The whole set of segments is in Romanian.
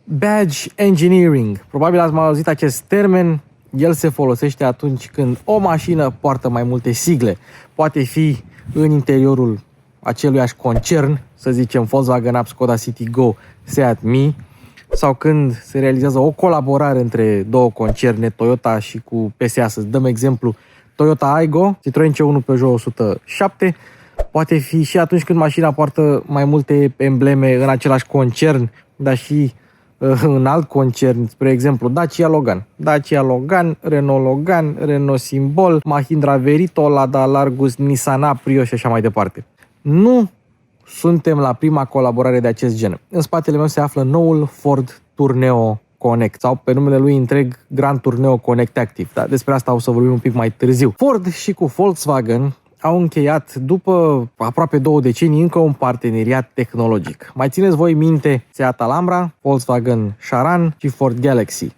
Badge engineering. Probabil ați mai auzit acest termen. El se folosește atunci când o mașină poartă mai multe sigle. Poate fi în interiorul aceluiași concern, să zicem Volkswagen Up, Skoda Citigo, Seat Mii, sau când se realizează o colaborare între două concerne, Toyota și cu PSA. Să dăm exemplu, Toyota Aygo, Citroen C1 Peugeot 107. Poate fi și atunci când mașina poartă mai multe embleme în același concern, dar și în alt concern, spre exemplu Dacia Logan, Renault Logan, Renault Symbol, Mahindra Verito, Lada Largus, Nissan Aprio și așa mai departe. Nu suntem la prima colaborare de acest gen. În spatele meu se află noul Ford Tourneo Connect sau pe numele lui întreg Grand Tourneo Connect Active. Dar despre asta o să vorbim un pic mai târziu. Ford și cu Volkswagen au încheiat, după aproape 2 decenii, încă un parteneriat tehnologic. Mai țineți voi minte Seat Alhambra, Volkswagen Charan și Ford Galaxy.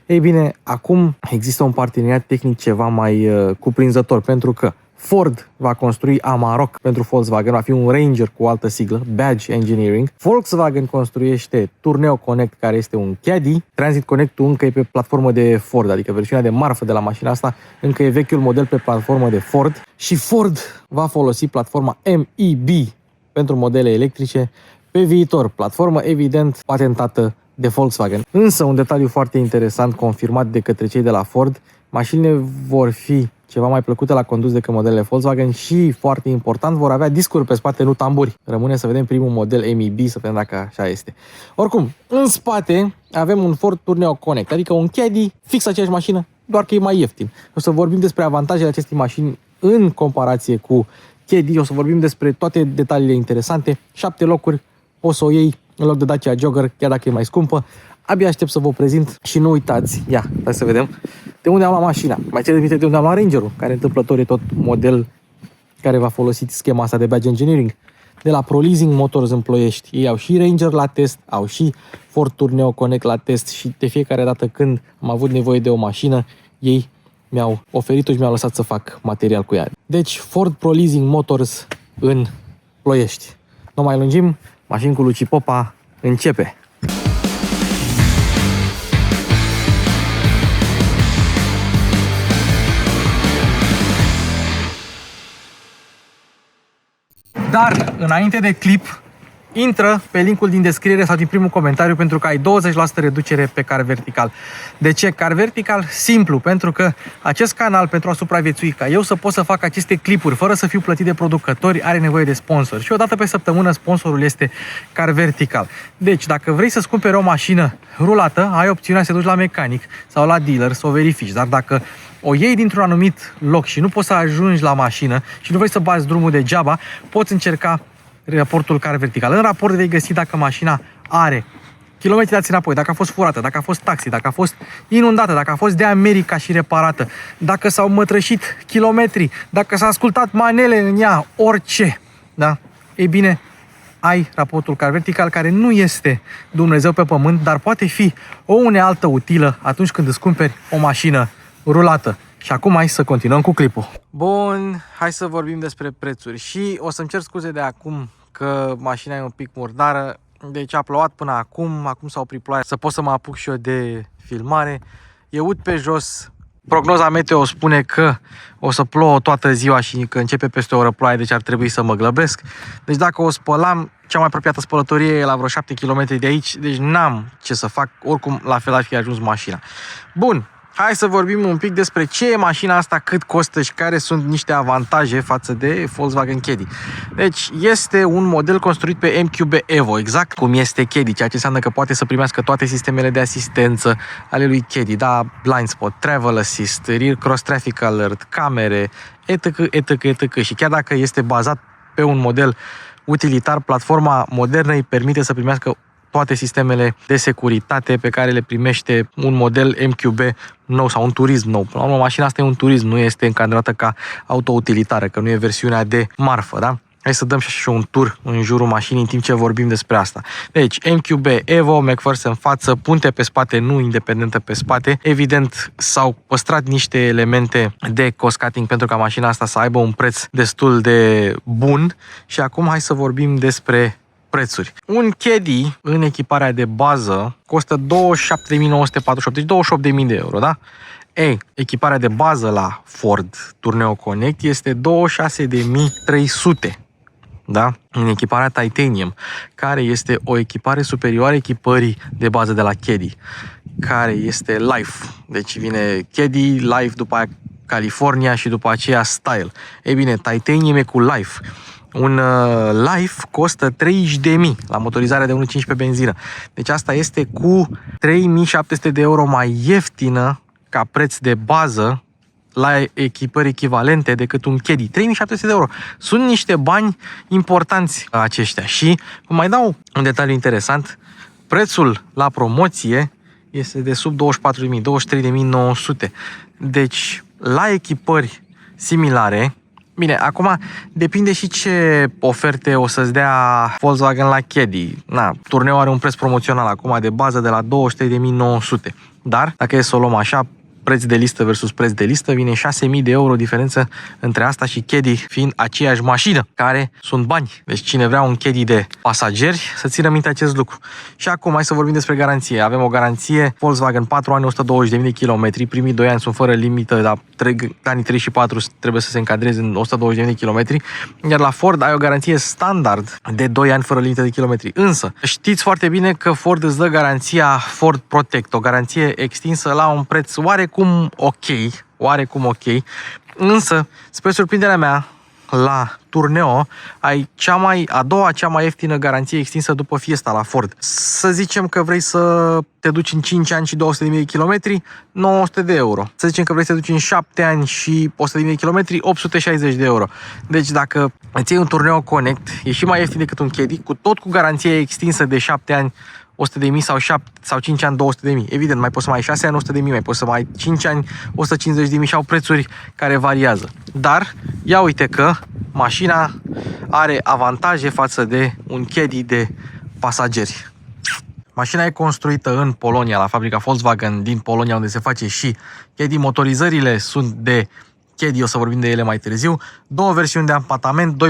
Ei bine, acum există un parteneriat tehnic ceva mai cuprinzător, pentru că Ford va construi Amarok pentru Volkswagen, va fi un Ranger cu o altă siglă, Badge Engineering. Volkswagen construiește Tourneo Connect, care este un Caddy. Transit Connect-ul încă e pe platformă de Ford, adică versiunea de marfă de la mașina asta încă e vechiul model pe platformă de Ford. Și Ford va folosi platforma MEB pentru modele electrice pe viitor. Platformă evident patentată de Volkswagen. Însă un detaliu foarte interesant confirmat de către cei de la Ford, mașinile vor fi ceva mai plăcute la condus decât modelele Volkswagen și, foarte important, vor avea discuri pe spate, nu tamburi. Rămâne să vedem primul model MEB, să vedem dacă așa este. Oricum, în spate avem un Ford Tourneo Connect, adică un Caddy, fix aceeași mașină, doar că e mai ieftin. O să vorbim despre avantajele acestei mașini în comparație cu Caddy, o să vorbim despre toate detaliile interesante. 7 locuri, poți să o iei în loc de Dacia Jogger, chiar dacă e mai scumpă. Abia aștept să vă prezint și nu uitați, hai să vedem de unde am luat mașina. Mai țineți minte de unde am luat Ranger-ul, care întâmplător e tot model care va folosi schema asta de Badge Engineering. De la ProLeasing Motors în Ploiești. Ei au și Ranger la test, au și Ford Tourneo Connect la test și de fiecare dată când am avut nevoie de o mașină, ei mi-au oferit-o și mi-au lăsat să fac material cu ea. Deci Ford ProLeasing Motors în Ploiești. Nu mai lungim, mașini cu Luci Popa începe. Dar, înainte de clip, intră pe linkul din descriere sau din primul comentariu pentru că ai 20% reducere pe Car Vertical. De ce Car Vertical? Simplu, pentru că acest canal, pentru a supraviețui, ca eu să pot să fac aceste clipuri fără să fiu plătit de producători, are nevoie de sponsor. Și o dată pe săptămână sponsorul este Car Vertical. Deci, dacă vrei să-ți cumperi o mașină rulată, ai opțiunea să te duci la mecanic sau la dealer să o verifici. Dar dacă o iei dintr-un anumit loc și nu poți să ajungi la mașină și nu vrei să bați drumul degeaba, poți încerca raportul Car Vertical. În raport vei găsi dacă mașina are kilometri dați înapoi, dacă a fost furată, dacă a fost taxi, dacă a fost inundată, dacă a fost de America și reparată, dacă s-au mătrășit kilometri, dacă s-a ascultat manele în ea, orice. Da? Ei bine, ai raportul Car Vertical, care nu este Dumnezeu pe pământ, dar poate fi o unealtă utilă atunci când îți cumperi o mașină rulată. Și acum hai să continuăm cu clipul. Bun, hai să vorbim despre prețuri. Și o să-mi cer scuze de acum că mașina e un pic murdară. Deci a plouat până acum s-a oprit ploaia, să pot să mă apuc și eu de filmare. E ud pe jos. Prognoza meteo spune că o să plouă toată ziua și că începe peste o oră ploaie, deci ar trebui să mă grăbesc. Deci dacă o spălam, cea mai apropiată spălătorie e la vreo 7 km de aici, deci n-am ce să fac, oricum la fel ar fi ajuns mașina. Bun. Hai să vorbim un pic despre ce e mașina asta, cât costă și care sunt niște avantaje față de Volkswagen Caddy. Deci este un model construit pe MQB Evo, exact cum este Caddy, ceea ce înseamnă că poate să primească toate sistemele de asistență ale lui Caddy, da, blind spot, travel assist, rear cross traffic alert, camere, etc, etc, etc. Și chiar dacă este bazat pe un model utilitar, platforma modernă îi permite să primească toate sistemele de securitate pe care le primește un model MQB nou sau un turism nou. Până la urmă, mașina asta e un turism, nu este încadrată ca auto-utilitară, că nu e versiunea de marfă, da? Hai să dăm și un tur în jurul mașinii în timp ce vorbim despre asta. Deci, MQB Evo, McPherson în față, punte pe spate, nu independentă pe spate. Evident, s-au păstrat niște elemente de cost-cutting pentru ca mașina asta să aibă un preț destul de bun. Și acum hai să vorbim despre prețuri. Un Caddy în echiparea de bază costă 27.948, deci 28.000 de euro, da? Ei, echiparea de bază la Ford Tourneo Connect este 26.300. Da? În echiparea Titanium, care este o echipare superioară echipării de bază de la Caddy, care este Life. Deci vine Caddy, Life, după aia California și după aceea Style. Ei bine, Titanium e cu Life. Un Life costă 30.000 la motorizarea de 1.15 benzină. Deci asta este cu 3.700 de euro mai ieftină ca preț de bază la echipări echivalente decât un Caddy. 3.700 de euro. Sunt niște bani importanți aceștia. Și vă mai dau un detaliu interesant. Prețul la promoție este de sub 24.000, 23.900. Deci, la echipări similare, bine, acum depinde și ce oferte o să-ți dea Volkswagen la Caddy. Tourneo are un preț promoțional acum de bază de la 23.900. Dar, dacă e să o luăm așa, preț de listă versus preț de listă, vine 6.000 de euro diferență între asta și Caddy fiind aceeași mașină, care sunt bani. Deci cine vrea un Caddy de pasageri, să țină minte acest lucru. Și acum hai să vorbim despre garanție. Avem o garanție Volkswagen 4 ani, 120.000 de kilometri, primii 2 ani sunt fără limită, dar anii 3 și 4 trebuie să se încadreze în 120.000 de kilometri, iar la Ford ai o garanție standard de 2 ani fără limită de kilometri. Însă, știți foarte bine că Ford îți dă garanția Ford Protect, o garanție extinsă la un preț oarecum ok, însă, spre surprinderea mea, la Tourneo ai a doua cea mai ieftină garanție extinsă după Fiesta la Ford. Să zicem că vrei să te duci în 5 ani și 200.000 de kilometri, 900 de euro. Să zicem că vrei să te duci în 7 ani și 100.000 de kilometri, 860 de euro. Deci dacă îți iei un Tourneo Connect, e și mai ieftin decât un Caddy, cu garanție extinsă de 7 ani, 100.000 sau 5 ani, 200.000. Evident, mai poți să mai ai 6 ani, 100.000, mai poți să mai ai 5 ani, 150.000 și au prețuri care variază. Dar, ia uite că mașina are avantaje față de un Caddy de pasageri. Mașina e construită în Polonia, la fabrica Volkswagen din Polonia, unde se face și Caddy. Motorizările sunt de Caddy, o să vorbim de ele mai târziu. Două versiuni de ampatament,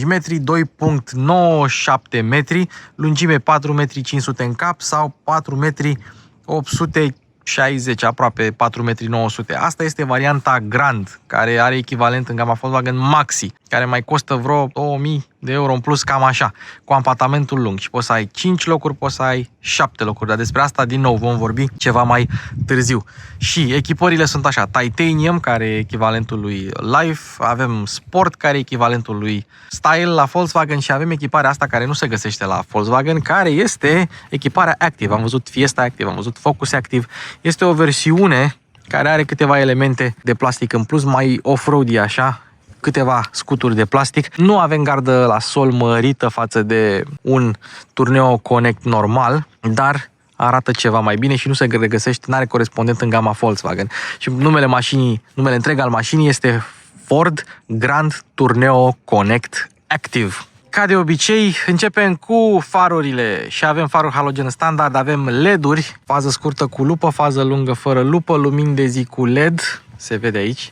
2.75 metri, 2.97 metri, lungime 4 metri 500 în cap sau 4 metri 860, aproape 4 metri 900. Asta este varianta Grand, care are echivalent în gama Volkswagen Maxi, care mai costă vreo 2000 de euro în plus, cam așa, cu ampatamentul lung. Și poți să ai 5 locuri, poți să ai 7 locuri, dar despre asta din nou vom vorbi ceva mai târziu. Și echipările sunt așa: Titanium, care e echivalentul lui Life, avem Sport, care e echivalentul lui Style la Volkswagen, și avem echiparea asta care nu se găsește la Volkswagen, care este echiparea Active. Am văzut Fiesta Active, am văzut Focus Active. Este o versiune care are câteva elemente de plastic în plus, mai off-roady așa, câteva scuturi de plastic. Nu avem gardă la sol mărită față de un Tourneo Connect normal, dar arată ceva mai bine și nu se regăsește, n-are corespondent în gama Volkswagen. Și numele întreg al mașinii este Ford Grand Tourneo Connect Active. Ca de obicei, începem cu farurile și avem faruri halogen standard, avem LED-uri, fază scurtă cu lupă, fază lungă fără lupă, lumini de zi cu LED, se vede aici.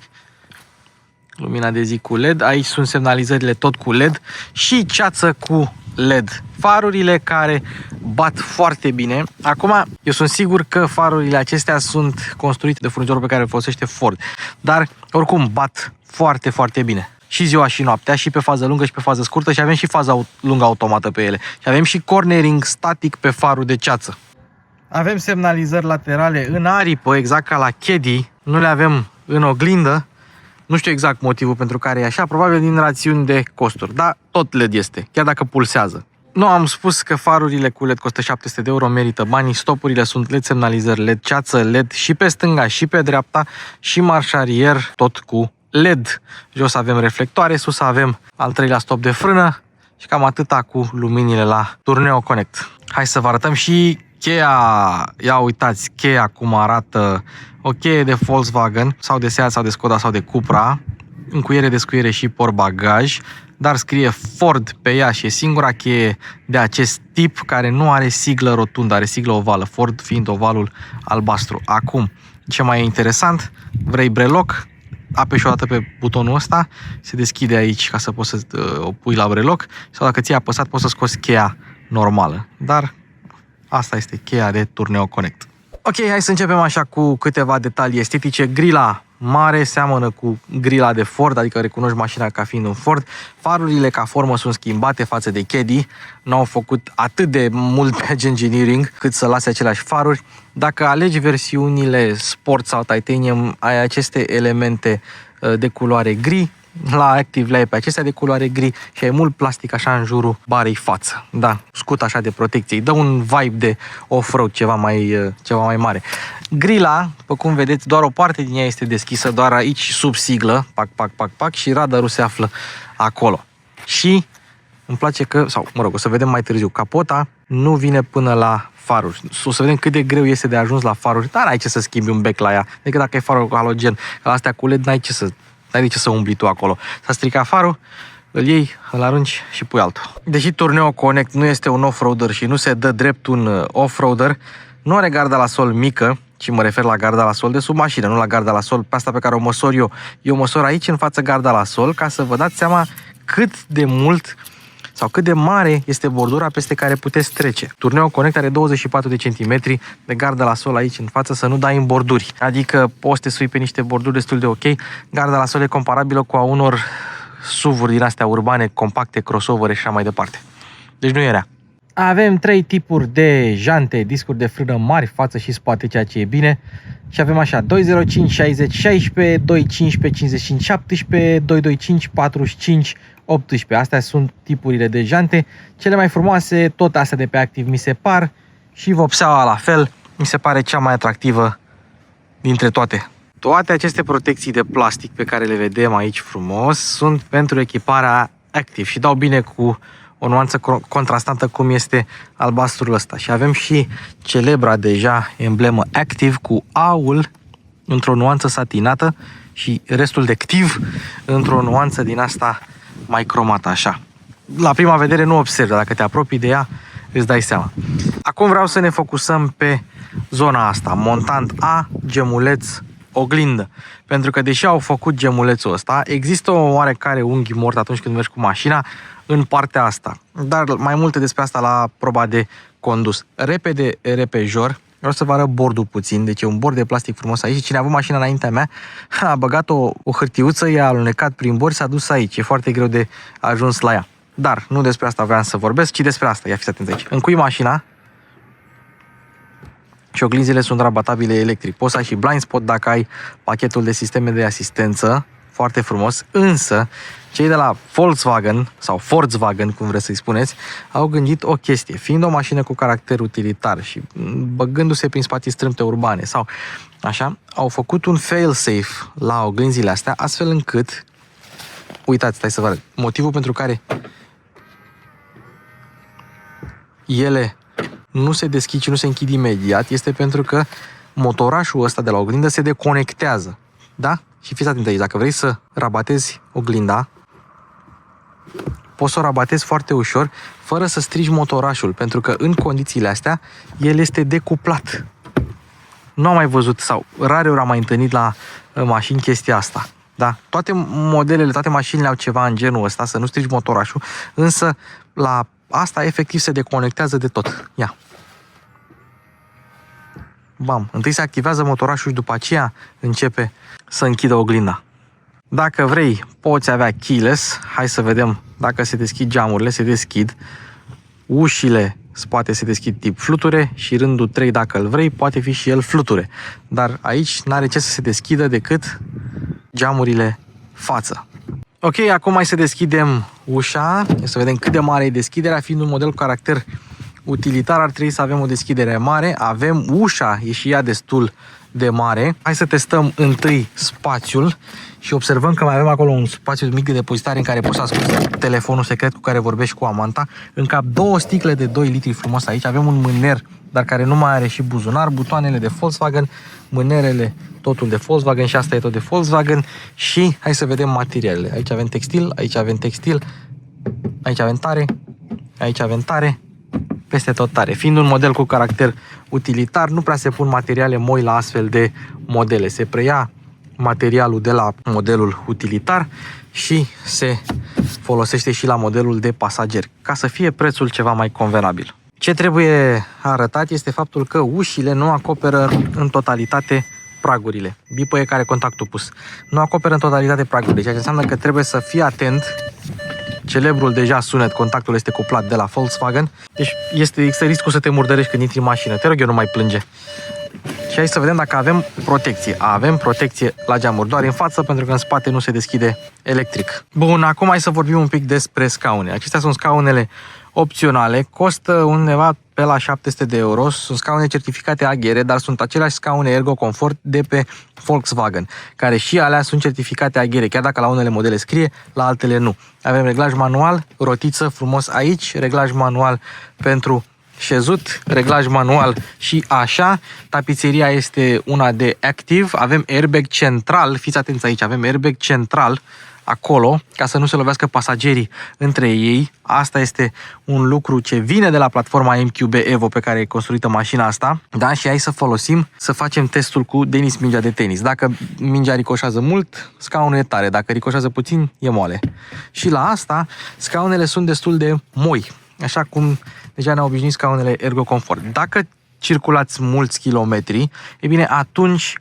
Lumina de zi cu LED, aici sunt semnalizările tot cu LED și ceață cu LED. Farurile care bat foarte bine. Acum, eu sunt sigur că farurile acestea sunt construite de furnizorul pe care îl folosește Ford, dar oricum bat foarte, foarte bine. Și ziua și noaptea, și pe fază lungă și pe fază scurtă, și avem și faza lungă automată pe ele. Și avem și cornering static pe farul de ceață. Avem semnalizări laterale în aripă, exact ca la Caddy, nu le avem în oglindă. Nu știu exact motivul pentru care e așa, probabil din rațiuni de costuri, dar tot LED este, chiar dacă pulsează. Nu am spus că farurile cu LED costă 700 de euro, merită banii, stopurile sunt LED, semnalizări LED, ceață LED și pe stânga și pe dreapta și marșarier tot cu LED. Jos avem reflectoare, sus avem al treilea stop de frână și cam atâta cu luminile la Tourneo Connect. Hai să vă arătăm și cheia. Ia uitați cheia cum arată, o cheie de Volkswagen sau de Seat sau de Skoda sau de Cupra, încuiere, descuiere și portbagaj, dar scrie Ford pe ea și e singura cheie de acest tip care nu are siglă rotundă, are siglă ovală, Ford fiind ovalul albastru. Acum, ce mai e interesant, vrei breloc? apeși o dată pe butonul ăsta, se deschide aici ca să poți să o pui la breloc, sau dacă ți-ai apăsat poți să scoți cheia normală. Dar asta este cheia de Tourneo Connect. Ok, hai să începem așa cu câteva detalii estetice. Grila mare seamănă cu grila de Ford, adică recunoști mașina ca fiind un Ford. Farurile ca formă sunt schimbate față de Caddy. Nu au făcut atât de mult badge engineering cât să lase aceleași faruri. Dacă alegi versiunile Sport sau Titanium, ai aceste elemente de culoare gri. La Active le ai pe acestea de culoare gri și ai mult plastic așa în jurul barei față. Da, scut așa de protecție. Îi dă un vibe de off-road ceva mai mare. Grila, după cum vedeți, doar o parte din ea este deschisă, doar aici sub siglă, pac, și radarul se află acolo. Și îmi place că, sau mă rog, o să vedem mai târziu, capota nu vine până la faruri. O să vedem cât de greu este de ajuns la faruri, dar n-ai ce să schimbi un bec la ea, decât dacă ai farul cu halogen. La astea cu LED n-ai de ce să umbli tu acolo. S-a stricat farul, îl iei, îl arunci și pui altul. Deși Tourneo Connect nu este un off-roader și nu se dă drept un off-roader, nu are garda la sol mică, ci mă refer la garda la sol de sub mașină, nu la garda la sol pe asta pe care o măsor eu. Eu măsor aici în față garda la sol ca să vă dați seama cât de mult sau cât de mare este bordura peste care puteți trece. Tourneo Connect are 24 de centimetri de gardă la sol aici în față, să nu dai în borduri. Adică poți să te sui pe niște borduri destul de ok. Garda la sol e comparabilă cu a unor SUV-uri din astea urbane, compacte, crossover și așa mai departe. Deci nu e rea. Avem 3 tipuri de jante, discuri de frână mari, față și spate, ceea ce e bine. Și avem așa 205 60 16, 215 55 17, 225 45 18. Astea sunt tipurile de jante. Cele mai frumoase, tot astea de pe Active mi se par, și vopseaua la fel, mi se pare cea mai atractivă dintre toate. Toate aceste protecții de plastic pe care le vedem aici frumos sunt pentru echiparea Active și dau bine cu o nuanță contrastantă cum este albastrul ăsta. Și avem și celebra deja emblemă Active cu aul într-o nuanță satinată și restul de Active într-o nuanță din asta mai cromată așa. La prima vedere nu observi, dar dacă te apropii de ea îți dai seama. Acum vreau să ne focusăm pe zona asta, montant A, gemuleț, oglindă. Pentru că deși au făcut gemulețul ăsta, există o oarecare unghi mort atunci când mergi cu mașina în partea asta. Dar mai multe despre asta la proba de condus. Repede, repejor, vreau să vă arăt bordul puțin, deci e un bord de plastic frumos aici. Cine a avut mașina înaintea mea a băgat o hârtiuță, i-a alunecat prin bord, s-a dus aici. E foarte greu de ajuns la ea. Dar nu despre asta vreau să vorbesc, ci despre asta. Ia fiți atenți aici. Încui mașina și oglinzile sunt rabatabile electric. Poți să ai și blind spot dacă ai pachetul de sisteme de asistență. Foarte frumos. Însă, cei de la Volkswagen sau Volkswagen, cum vreți să-i spuneți, au gândit o chestie. Fiind o mașină cu caracter utilitar și băgându-se prin spații strâmte urbane sau așa, au făcut un fail-safe la oglinzile astea, astfel încât, uitați, stai să vă arăt, motivul pentru care ele nu se deschid și nu se închid imediat este pentru că motorașul ăsta de la oglindă se deconectează. Da? Și fiți atenți aici, dacă vrei să rabatezi oglinda, poți să o rabatezi foarte ușor, fără să strigi motorașul, pentru că în condițiile astea, el este decuplat. Nu am mai văzut, sau rare ori am mai întâlnit la mașini chestia asta. Da? Toate modelele, toate mașinile au ceva în genul ăsta, să nu strigi motorașul, însă la asta efectiv se deconectează de tot. Ia. Bam, întâi se activează motorașul și după aceea începe să închidă oglinda. Dacă vrei, poți avea keyless. Hai să vedem dacă se deschid geamurile, se deschid. Ușile spate se deschid tip fluture și rândul 3, dacă îl vrei, poate fi și el fluture. Dar aici n-are ce să se deschidă decât geamurile față. Ok, acum hai să deschidem ușa, să vedem cât de mare e deschiderea, fiind un model cu caracter utilitar ar trebui să avem o deschidere mare. Avem ușa, e și ea destul de mare. Hai să testăm întâi spațiul și observăm că mai avem acolo un spațiu mic de depozitare în care poți să asculti telefonul secret cu care vorbești cu amanta. În cap 2 sticle de 2 litri frumos aici. Avem un mâner, dar care nu mai are și buzunar. Butoanele de Volkswagen, mânerele totul de Volkswagen și asta e tot de Volkswagen. Și hai să vedem materialele. Aici avem textil, aici avem textil, aici avem tare, aici avem tare. Peste tot tare. Fiind un model cu caracter utilitar, nu prea se pun materiale moi la astfel de modele. Se preia materialul de la modelul utilitar și se folosește și la modelul de pasager, ca să fie prețul ceva mai convenabil. Ce trebuie arătat este faptul că ușile nu acoperă în totalitate pragurile. Bipăie care contactul pus. Nu acoperă în totalitate pragurile, ceea ce înseamnă că trebuie să fii atent. Celebrul deja sunet, contactul este cuplat de la Volkswagen. Deci există riscul să te murdărești când intri în mașină. Te rog eu, nu mai plânge. Și hai să vedem dacă avem protecție. Avem protecție la geamuri, doar în față, pentru că în spate nu se deschide electric. Bun, acum hai să vorbim un pic despre scaune. Acestea sunt scaunele opționale, costă undeva pe la 700 de euro. Sunt scaune certificate AGR, dar sunt aceleași scaune Ergo Comfort de pe Volkswagen, care și alea sunt certificate AGR, chiar dacă la unele modele scrie, la altele nu. Avem reglaj manual, rotiță frumos aici, reglaj manual pentru șezut, reglaj manual și așa. Tapiseria este una de active, avem airbag central, fiți atenți aici, avem airbag central acolo, ca să nu se lovească pasagerii între ei. Asta este un lucru ce vine de la platforma MQB Evo pe care e construită mașina asta. Da, și hai să folosim, să facem testul cu Denis mingea de tenis. Dacă mingea ricoșează mult, scaunul e tare. Dacă ricoșează puțin, e moale. Și la asta, scaunele sunt destul de moi, așa cum deja ne-au obișnuit scaunele Ergo Comfort. Dacă circulați mulți kilometri, e bine, atunci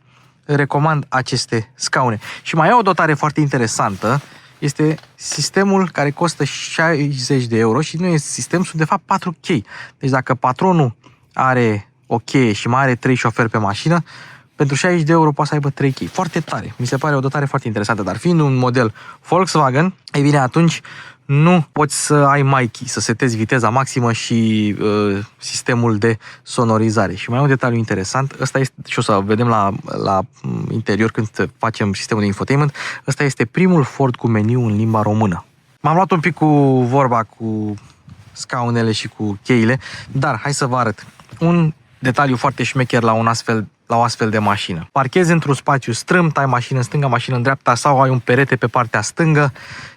recomand aceste scaune. Și mai e o dotare foarte interesantă, este sistemul care costă 60 de euro și nu este sistem, sunt de fapt 4 chei. Deci dacă patronul are o cheie și mai are 3 șoferi pe mașină, pentru 60 de euro poate să aibă 3 chei. Foarte tare. Mi se pare o dotare foarte interesantă, dar fiind un model Volkswagen, e bine, atunci nu poți să ai MyKey, să setezi viteza maximă și sistemul de sonorizare. Și mai e un detaliu interesant, ăsta este, și o să vedem la interior când facem sistemul de infotainment, ăsta este primul Ford cu meniu în limba română. M-am luat un pic cu vorba cu scaunele și cu cheile, dar hai să vă arăt un detaliu foarte șmecher la o astfel de mașină. Parchezi într-un spațiu strâmt, ai mașină în stânga, mașină în dreapta sau ai un perete pe partea stângă,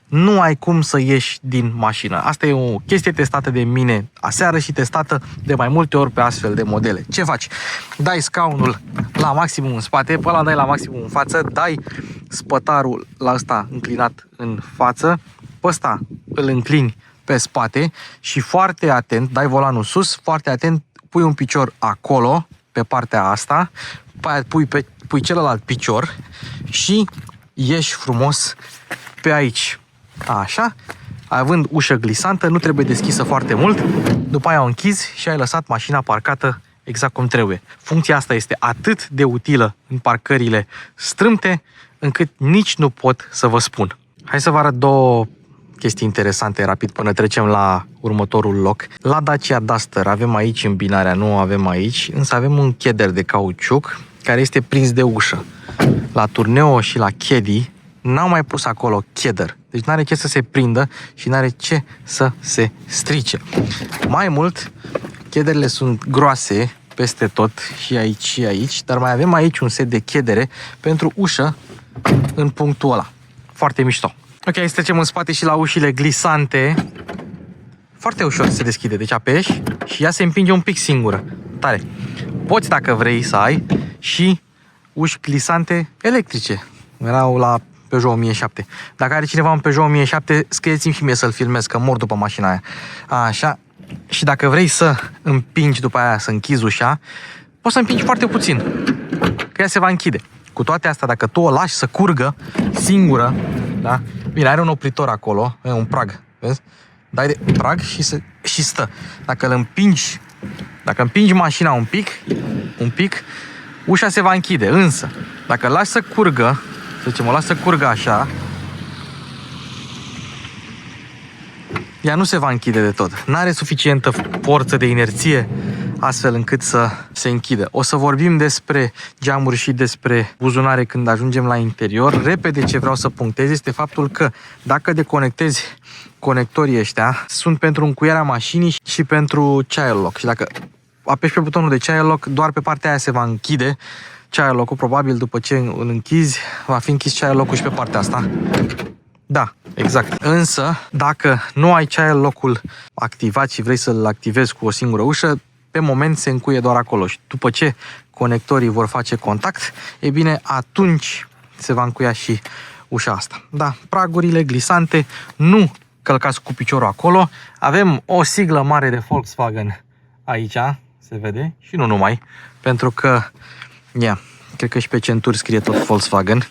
nu ai cum să ieși din mașină. Asta e o chestie testată de mine aseară și testată de mai multe ori pe astfel de modele. Ce faci? Dai scaunul la maximum în spate, pe ăla dai la maximum în față, dai spătarul la ăsta înclinat în față, pe ăsta îl înclini pe spate și foarte atent, dai volanul sus, foarte atent, pui un picior acolo, pe partea asta, pui celălalt picior și ieși frumos pe aici. Așa, având ușă glisantă, nu trebuie deschisă foarte mult, după aia o închizi și ai lăsat mașina parcată exact cum trebuie. Funcția asta este atât de utilă în parcările strâmte, încât nici nu pot să vă spun. Hai să vă arăt două chestii interesante rapid până trecem la următorul loc. La Dacia Duster avem aici îmbinarea, nu o avem aici, însă avem un cheder de cauciuc care este prins de ușă. La Tourneo și la Caddy n-au mai pus acolo cheder, deci n-are ce să se prindă și n-are ce să se strice. Mai mult, chederele sunt groase peste tot, și aici și aici, dar mai avem aici un set de chedere pentru ușă în punctul ăla. Foarte mișto. Ok, să trecem în spate și la ușile glisante. Foarte ușor se deschide, deci apeși și ea se împinge un pic singură. Tare. Poți, dacă vrei, să ai și uși glisante electrice. Erau la Peugeot 1007. Dacă are cineva un Peugeot 1007, scrieți-mi și mie să-l filmez, că mor după mașina aia. Așa. Și dacă vrei să împingi după aia, să închizi ușa, poți să împingi foarte puțin, că ea se va închide. Cu toate astea, dacă tu o lași să curgă singură, da? Bine, are un opritor acolo, un prag, vezi? Dai de prag și stă. Dacă împingi mașina un pic, ușa se va închide. Însă, dacă lași să curgă, să zicem, o lași să curgă așa, ea nu se va închide de tot. N-are suficientă forță de inerție astfel încât să se închidă. O să vorbim despre geamuri și despre buzunare când ajungem la interior. Repede, ce vreau să punctez este faptul că dacă deconectezi conectorii ăștia, sunt pentru încuierea mașinii și pentru child lock. Și dacă apeși pe butonul de child lock, doar pe partea aia se va închide child lock-ul. Probabil după ce îl închizi, va fi închis child lock-ul și pe partea asta. Da, exact. Însă, dacă nu ai child lock-ul activat și vrei să-l activezi cu o singură ușă, pe moment se încuie doar acolo. Și după ce conectorii vor face contact, e bine, atunci se va încuia și ușa asta. Da, pragurile glisante, nu călcați cu piciorul acolo. Avem o siglă mare de Volkswagen aici, se vede, și nu numai, pentru că, cred că și pe centuri scrie tot Volkswagen.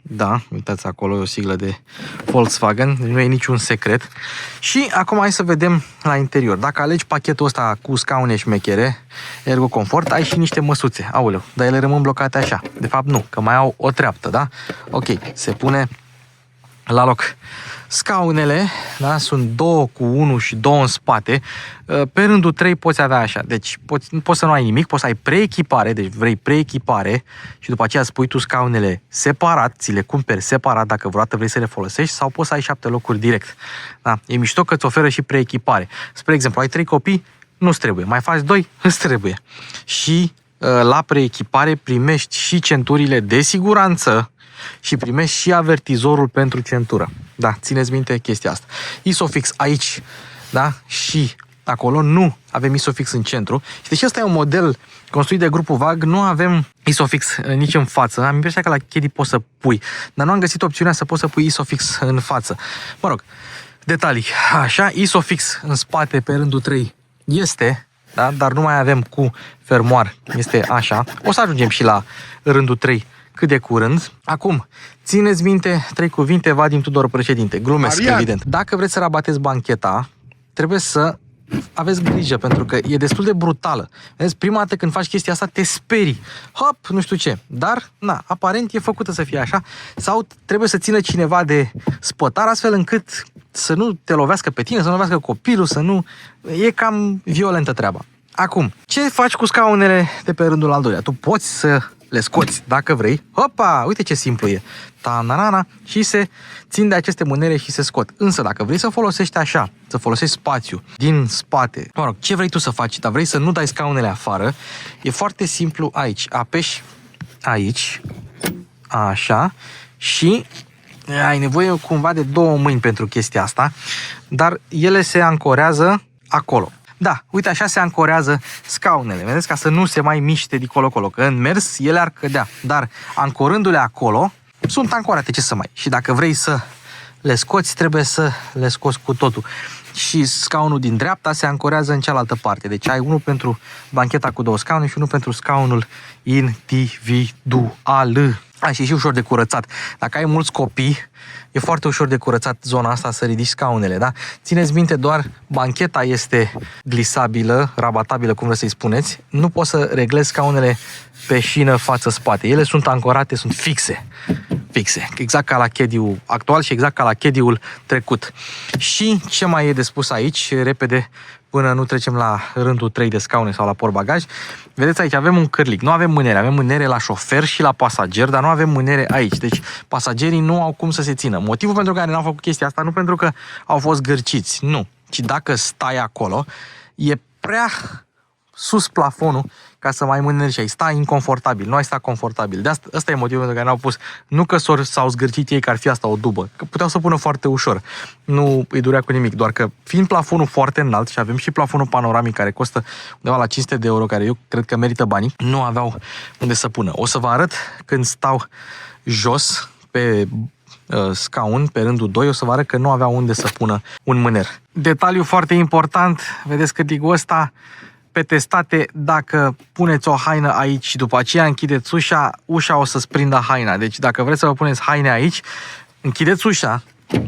Da, uitați acolo, e o siglă de Volkswagen, deci nu e niciun secret. Și acum hai să vedem la interior. Dacă alegi pachetul ăsta cu scaune șmechere, Ergo Comfort, ai și niște măsuțe. Aoleu, dar ele rămân blocate așa. De fapt nu, că mai au o treaptă, da? Ok, se pune la loc. Scaunele, da, sunt 2 cu 1 și 2 în spate. Pe rândul 3 poți avea așa. Deci poți să nu ai nimic, poți să ai preechipare, deci vrei preechipare și după aceea spui tu scaunele separat, ți le cumperi separat dacă vreodată vrei să le folosești, sau poți să ai 7 locuri direct. Da? E mișto că îți oferă și preechipare. Spre exemplu, ai 3 copii, nu-ți trebuie. Mai faci 2, îți trebuie. Și la preechipare primești și centurile de siguranță și primești și avertizorul pentru centură. Da, țineți minte chestia asta. Isofix aici, da, și acolo nu avem Isofix în centru. Și deși ăsta e un model construit de grupul VAG, nu avem Isofix nici în față. Am impresia că la Caddy poți să pui, dar nu am găsit opțiunea să poți să pui Isofix în față. Mă rog, detalii. Așa, Isofix în spate pe rândul 3 este, da, dar nu mai avem cu fermoar. Este așa. O să ajungem și la rândul 3 cât de curând. Acum, țineți minte 3 cuvinte, Vadim Tudor, președinte. Glumesc, evident. Dacă vreți să rabateți bancheta, trebuie să aveți grijă, pentru că e destul de brutală. Vezi, prima dată când faci chestia asta, te sperii. Hop, nu știu ce. Dar, na, aparent e făcută să fie așa. Sau trebuie să țină cineva de spătar, astfel încât să nu te lovească pe tine, să nu lovească copilul, să nu... E cam violentă treaba. Acum, ce faci cu scaunele de pe rândul al doilea? Tu poți să le scoți dacă vrei. Hopa, uite ce simplu e. Ta-na-na-na, și se țin de aceste mânere și se scot. Însă dacă vrei să folosești așa, să folosești spațiu din spate, mă rog, ce vrei tu să faci, dar vrei să nu dai scaunele afară, e foarte simplu aici. Apeși aici, așa, și ai nevoie cumva de 2 mâini pentru chestia asta, dar ele se ancorează acolo. Da, uite, așa se ancorează scaunele, vedeți, ca să nu se mai miște de colo-colo, că în mers ele ar cădea, dar ancorându-le acolo, sunt ancorate, ce să mai. Și dacă vrei să le scoți, trebuie să le scoți cu totul. Și scaunul din dreapta se ancorează în cealaltă parte, deci ai unul pentru bancheta cu 2 scaune și unul pentru scaunul individual. Și ușor de curățat. Dacă ai mulți copii, e foarte ușor de curățat zona asta, să ridici scaunele, da? Țineți minte, doar bancheta este glisabilă, rabatabilă, cum vreți să-i spuneți. Nu poți să reglezi scaunele pe șină față-spate. Ele sunt ancorate, sunt fixe. Fixe. Exact ca la Caddy-ul actual și exact ca la Caddy-ul trecut. Și ce mai e de spus aici, repede, până nu trecem la rândul 3 de scaune sau la portbagaj. Vedeți aici, avem un cârlic. Nu avem mânere, avem mânere la șofer și la pasager, dar nu avem mânere aici. Deci pasagerii nu au cum să se țină. Motivul pentru care n-au făcut chestia asta nu pentru că au fost gârciți, nu. Ci dacă stai acolo, e prea sus plafonul ca să mai mâneri și ai sta inconfortabil, nu ai sta confortabil. De asta, ăsta e motivul pentru care n-au pus, nu că s-au zgârcit ei că ar fi asta o dubă, că puteau să pună foarte ușor. Nu îi durea cu nimic, doar că fiind plafonul foarte înalt și avem și plafonul panoramic care costă undeva la 500 de euro, care eu cred că merită banii, nu aveau unde să pună. O să vă arăt când stau jos pe scaun, pe rândul 2, o să vă arăt că nu aveau unde să pună un mâner. Detaliu foarte important, vedeți că digul ăsta pe testate, dacă puneți o haină aici și după aceea închideți ușa, ușa o să-ți prindă haina. Deci dacă vreți să vă puneți haine aici, închideți ușa,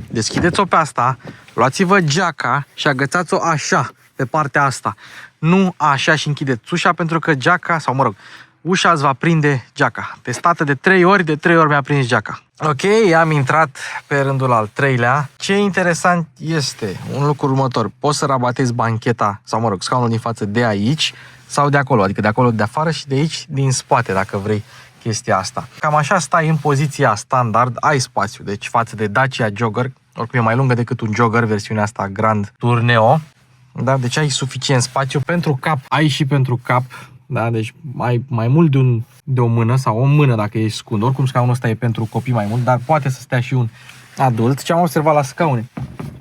deschideți-o pe asta, luați-vă geaca și agățați-o așa, pe partea asta. Nu așa și închideți ușa, pentru că geaca, sau mă rog, ușa îți va prinde geaca. Testată de 3 ori, de 3 ori mi-a prins geaca. Ok, am intrat pe rândul al 3-lea. Ce interesant este un lucru următor. Poți să rabatezi bancheta, sau mă rog, scaunul din față de aici sau de acolo. Adică de acolo de afară și de aici din spate, dacă vrei chestia asta. Cam așa stai în poziția standard, ai spațiu. Deci față de Dacia Jogger, oricum e mai lungă decât un Jogger, versiunea asta Grand Tourneo. Da? Deci ai suficient spațiu pentru cap. Ai și pentru cap. Da? Deci ai mai mult de o mână sau o mână dacă ești scund. Oricum scaunul ăsta e pentru copii mai mult, dar poate să stea și un adult. Ce am observat la scaune?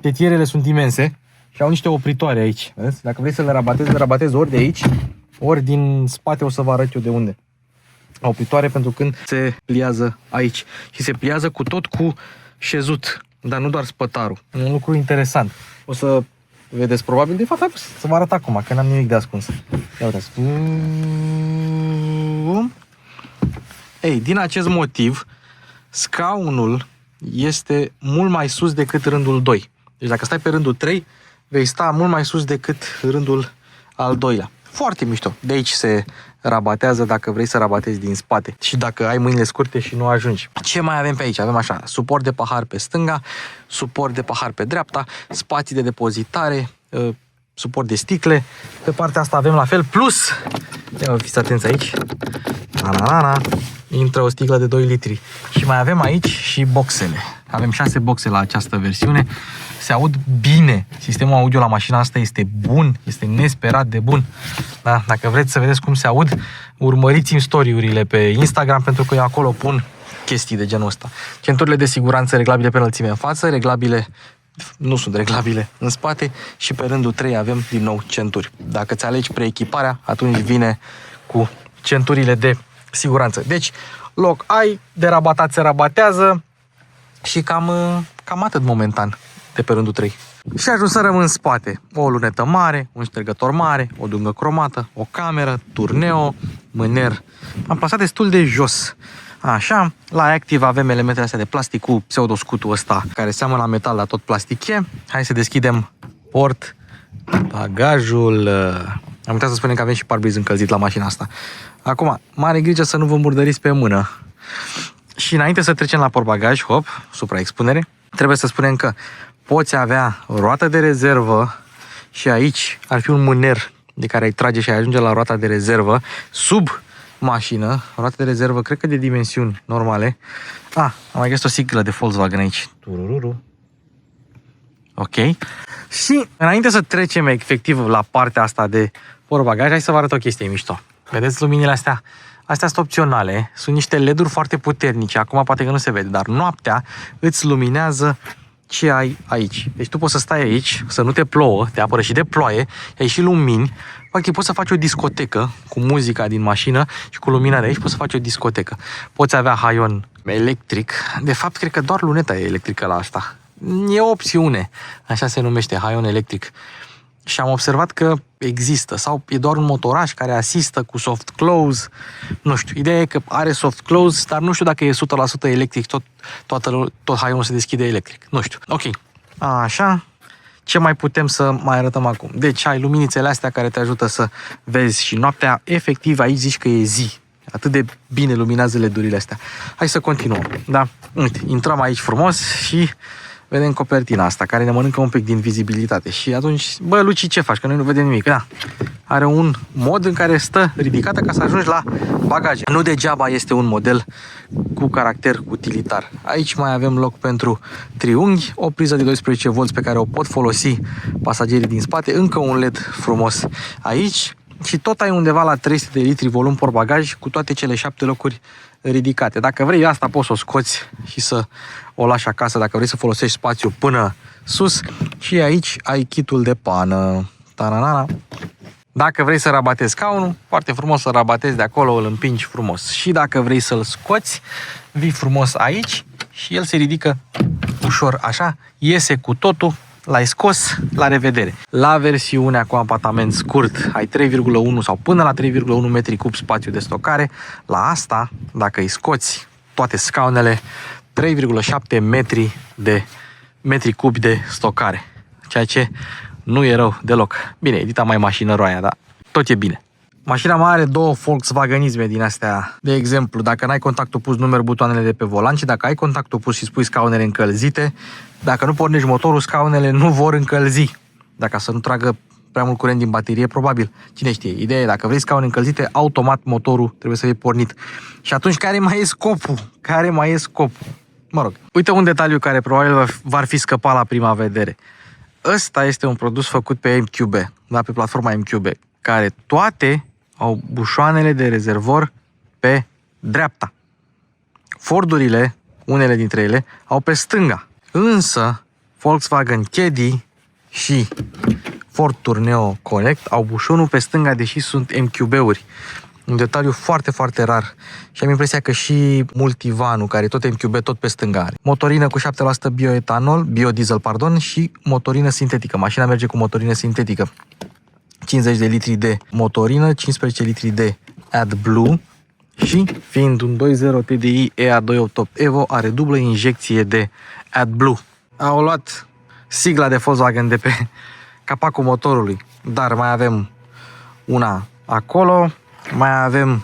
Tetierele sunt imense și au niște opritoare aici. Vedeți? Dacă vrei să le rabatezi ori de aici, ori din spate. O să vă arăt eu de unde. opritoare pentru când se pliază aici. Și se pliază cu șezut, dar nu doar spătarul. E un lucru interesant. O să vedeți probabil, de fapt, să vă arăt acum, că n-am nimic de ascuns. Ia uitați. Ei, din acest motiv, scaunul este mult mai sus decât rândul 2. Deci dacă stai pe rândul 3, vei sta mult mai sus decât rândul al doilea. Foarte mișto. De aici se rabatează dacă vrei să rabatezi din spate și dacă ai mâinile scurte și nu ajungi. Ce mai avem pe aici? Avem așa, suport de pahar pe stânga, suport de pahar pe dreapta, spații de depozitare, suport de sticle. Pe partea asta avem la fel, plus, fiți atenți aici, intră o sticlă de 2 litri. Și mai avem aici și boxele. Avem 6 boxe la această versiune. Se aud bine. Sistemul audio la mașina asta este bun, este nesperat de bun. Da? Dacă vreți să vedeți cum se aud, urmăriți-mi story-urile pe Instagram, pentru că eu acolo pun chestii de genul ăsta. Centurile de siguranță reglabile pe înălțime în față, reglabile, nu sunt reglabile în spate, și pe rândul 3 avem din nou centuri. Dacă îți alegi preechiparea, atunci vine cu centurile de siguranță. Deci, loc ai, de rabatat se rabatează și cam atât momentan de pe rândul 3. Și ajunsărăm în spate o lunetă mare, un ștergător mare, o dungă cromată, o cameră, turneo, mâner. Am plasat destul de jos. Așa, la Active avem elementele astea de plastic cu pseudoscutul ăsta, care seamănă la metal, dar tot plastic e. Hai să deschidem bagajul. Am uitat să spunem că avem și parbriz încălzit la mașina asta. Acum, mare grijă să nu vă murdăriți pe mână. Și înainte să trecem la portbagaj, supraexpunere, trebuie să spunem că poți avea roată de rezervă și aici ar fi un mâner de care ai trage și ai ajunge la roata de rezervă sub mașină, roată de rezervă, cred că de dimensiuni normale. Am mai găsit o siglă de Volkswagen aici. Ok. Și înainte să trecem efectiv la partea asta de portbagaj, hai să vă arăt o chestie mișto. Vedeți luminile astea? Astea sunt opționale, sunt niște LED-uri foarte puternice, acum poate că nu se vede, dar noaptea îți luminează ce ai aici. Deci tu poți să stai aici, să nu te plouă, te apără și de ploaie, ai și lumini, practic poți să faci o discotecă cu muzica din mașină și cu lumina de aici poți să faci o discotecă. Poți avea haion electric, de fapt cred că doar luneta e electrică la asta. E o opțiune, așa se numește, haion electric. Și am observat că există, sau e doar un motoraș care asistă cu soft close, nu știu, ideea e că are soft close, dar nu știu dacă e 100% electric, tot haionul se deschide electric, nu știu. Ok, așa, ce mai putem să mai arătăm acum? Deci ai luminițele astea care te ajută să vezi și noaptea, efectiv aici zici că e zi, atât de bine luminează LED-urile astea. Hai să continuăm, da? Uite, intrăm aici frumos și vedem copertina asta, care ne mănâncă un pic din vizibilitate. Și atunci, bă, Luci, ce faci? Că noi nu vedem nimic. Da. Are un mod în care stă ridicată ca să ajungi la bagaje. Nu degeaba este un model cu caracter utilitar. Aici mai avem loc pentru triunghi, o priză de 12 V pe care o pot folosi pasagerii din spate, încă un LED frumos aici și tot ai undeva la 300 de litri volum portbagaj cu toate cele 7 locuri ridicate. Dacă vrei asta poți să o scoți și să o lași acasă dacă vrei să folosești spațiu până sus. Și aici ai kitul de pană. Ta-na-na-na. Dacă vrei să rabatezi scaunul, foarte frumos să rabatezi de acolo, îl împingi frumos. Și dacă vrei să-l scoți, vii frumos aici și el se ridică ușor așa, iese cu totul, l-ai scos, la revedere. La versiunea cu apartament scurt ai 3,1 sau până la 3,1 metri cub spațiu de stocare. La asta, dacă îi scoți toate scaunele, 3,7 metri cubi de stocare. Ceea ce nu e rău deloc. Bine, edita mai mașină roaia, dar tot e bine. Mașina mai are două Volkswagenisme din astea. De exemplu, dacă n-ai contactul pus, numeri butoanele de pe volan, și dacă ai contactul pus și spui scaunele încălzite, dacă nu pornești motorul, scaunele nu vor încălzi. Dacă să nu tragă prea mult curent din baterie, probabil. Cine știe? Ideea e, dacă vrei scaune încălzite, automat motorul trebuie să fie pornit. Și atunci, care mai e scopul? Care mai e scopul? Mă rog, uite un detaliu care probabil v-ar fi scăpat la prima vedere. Ăsta este un produs făcut pe MQB, da, pe platforma MQB, care toate au bușoanele de rezervor pe dreapta. Fordurile, unele dintre ele, au pe stânga. Însă, Volkswagen Caddy și Ford Tourneo Connect au bușonul pe stânga, deși sunt MQB-uri. Un detaliu foarte, foarte rar. Și am impresia că și multivanul, care e tot MQB, tot pe stânga are. Motorină cu 7% biodiesel, și motorină sintetică. Mașina merge cu motorină sintetică. 50 de litri de motorină, 15 litri de AdBlue și, fiind un 2.0 TDI EA288 Evo, are dublă injecție de AdBlue. Au luat sigla de Volkswagen de pe capacul motorului, dar mai avem una acolo, mai avem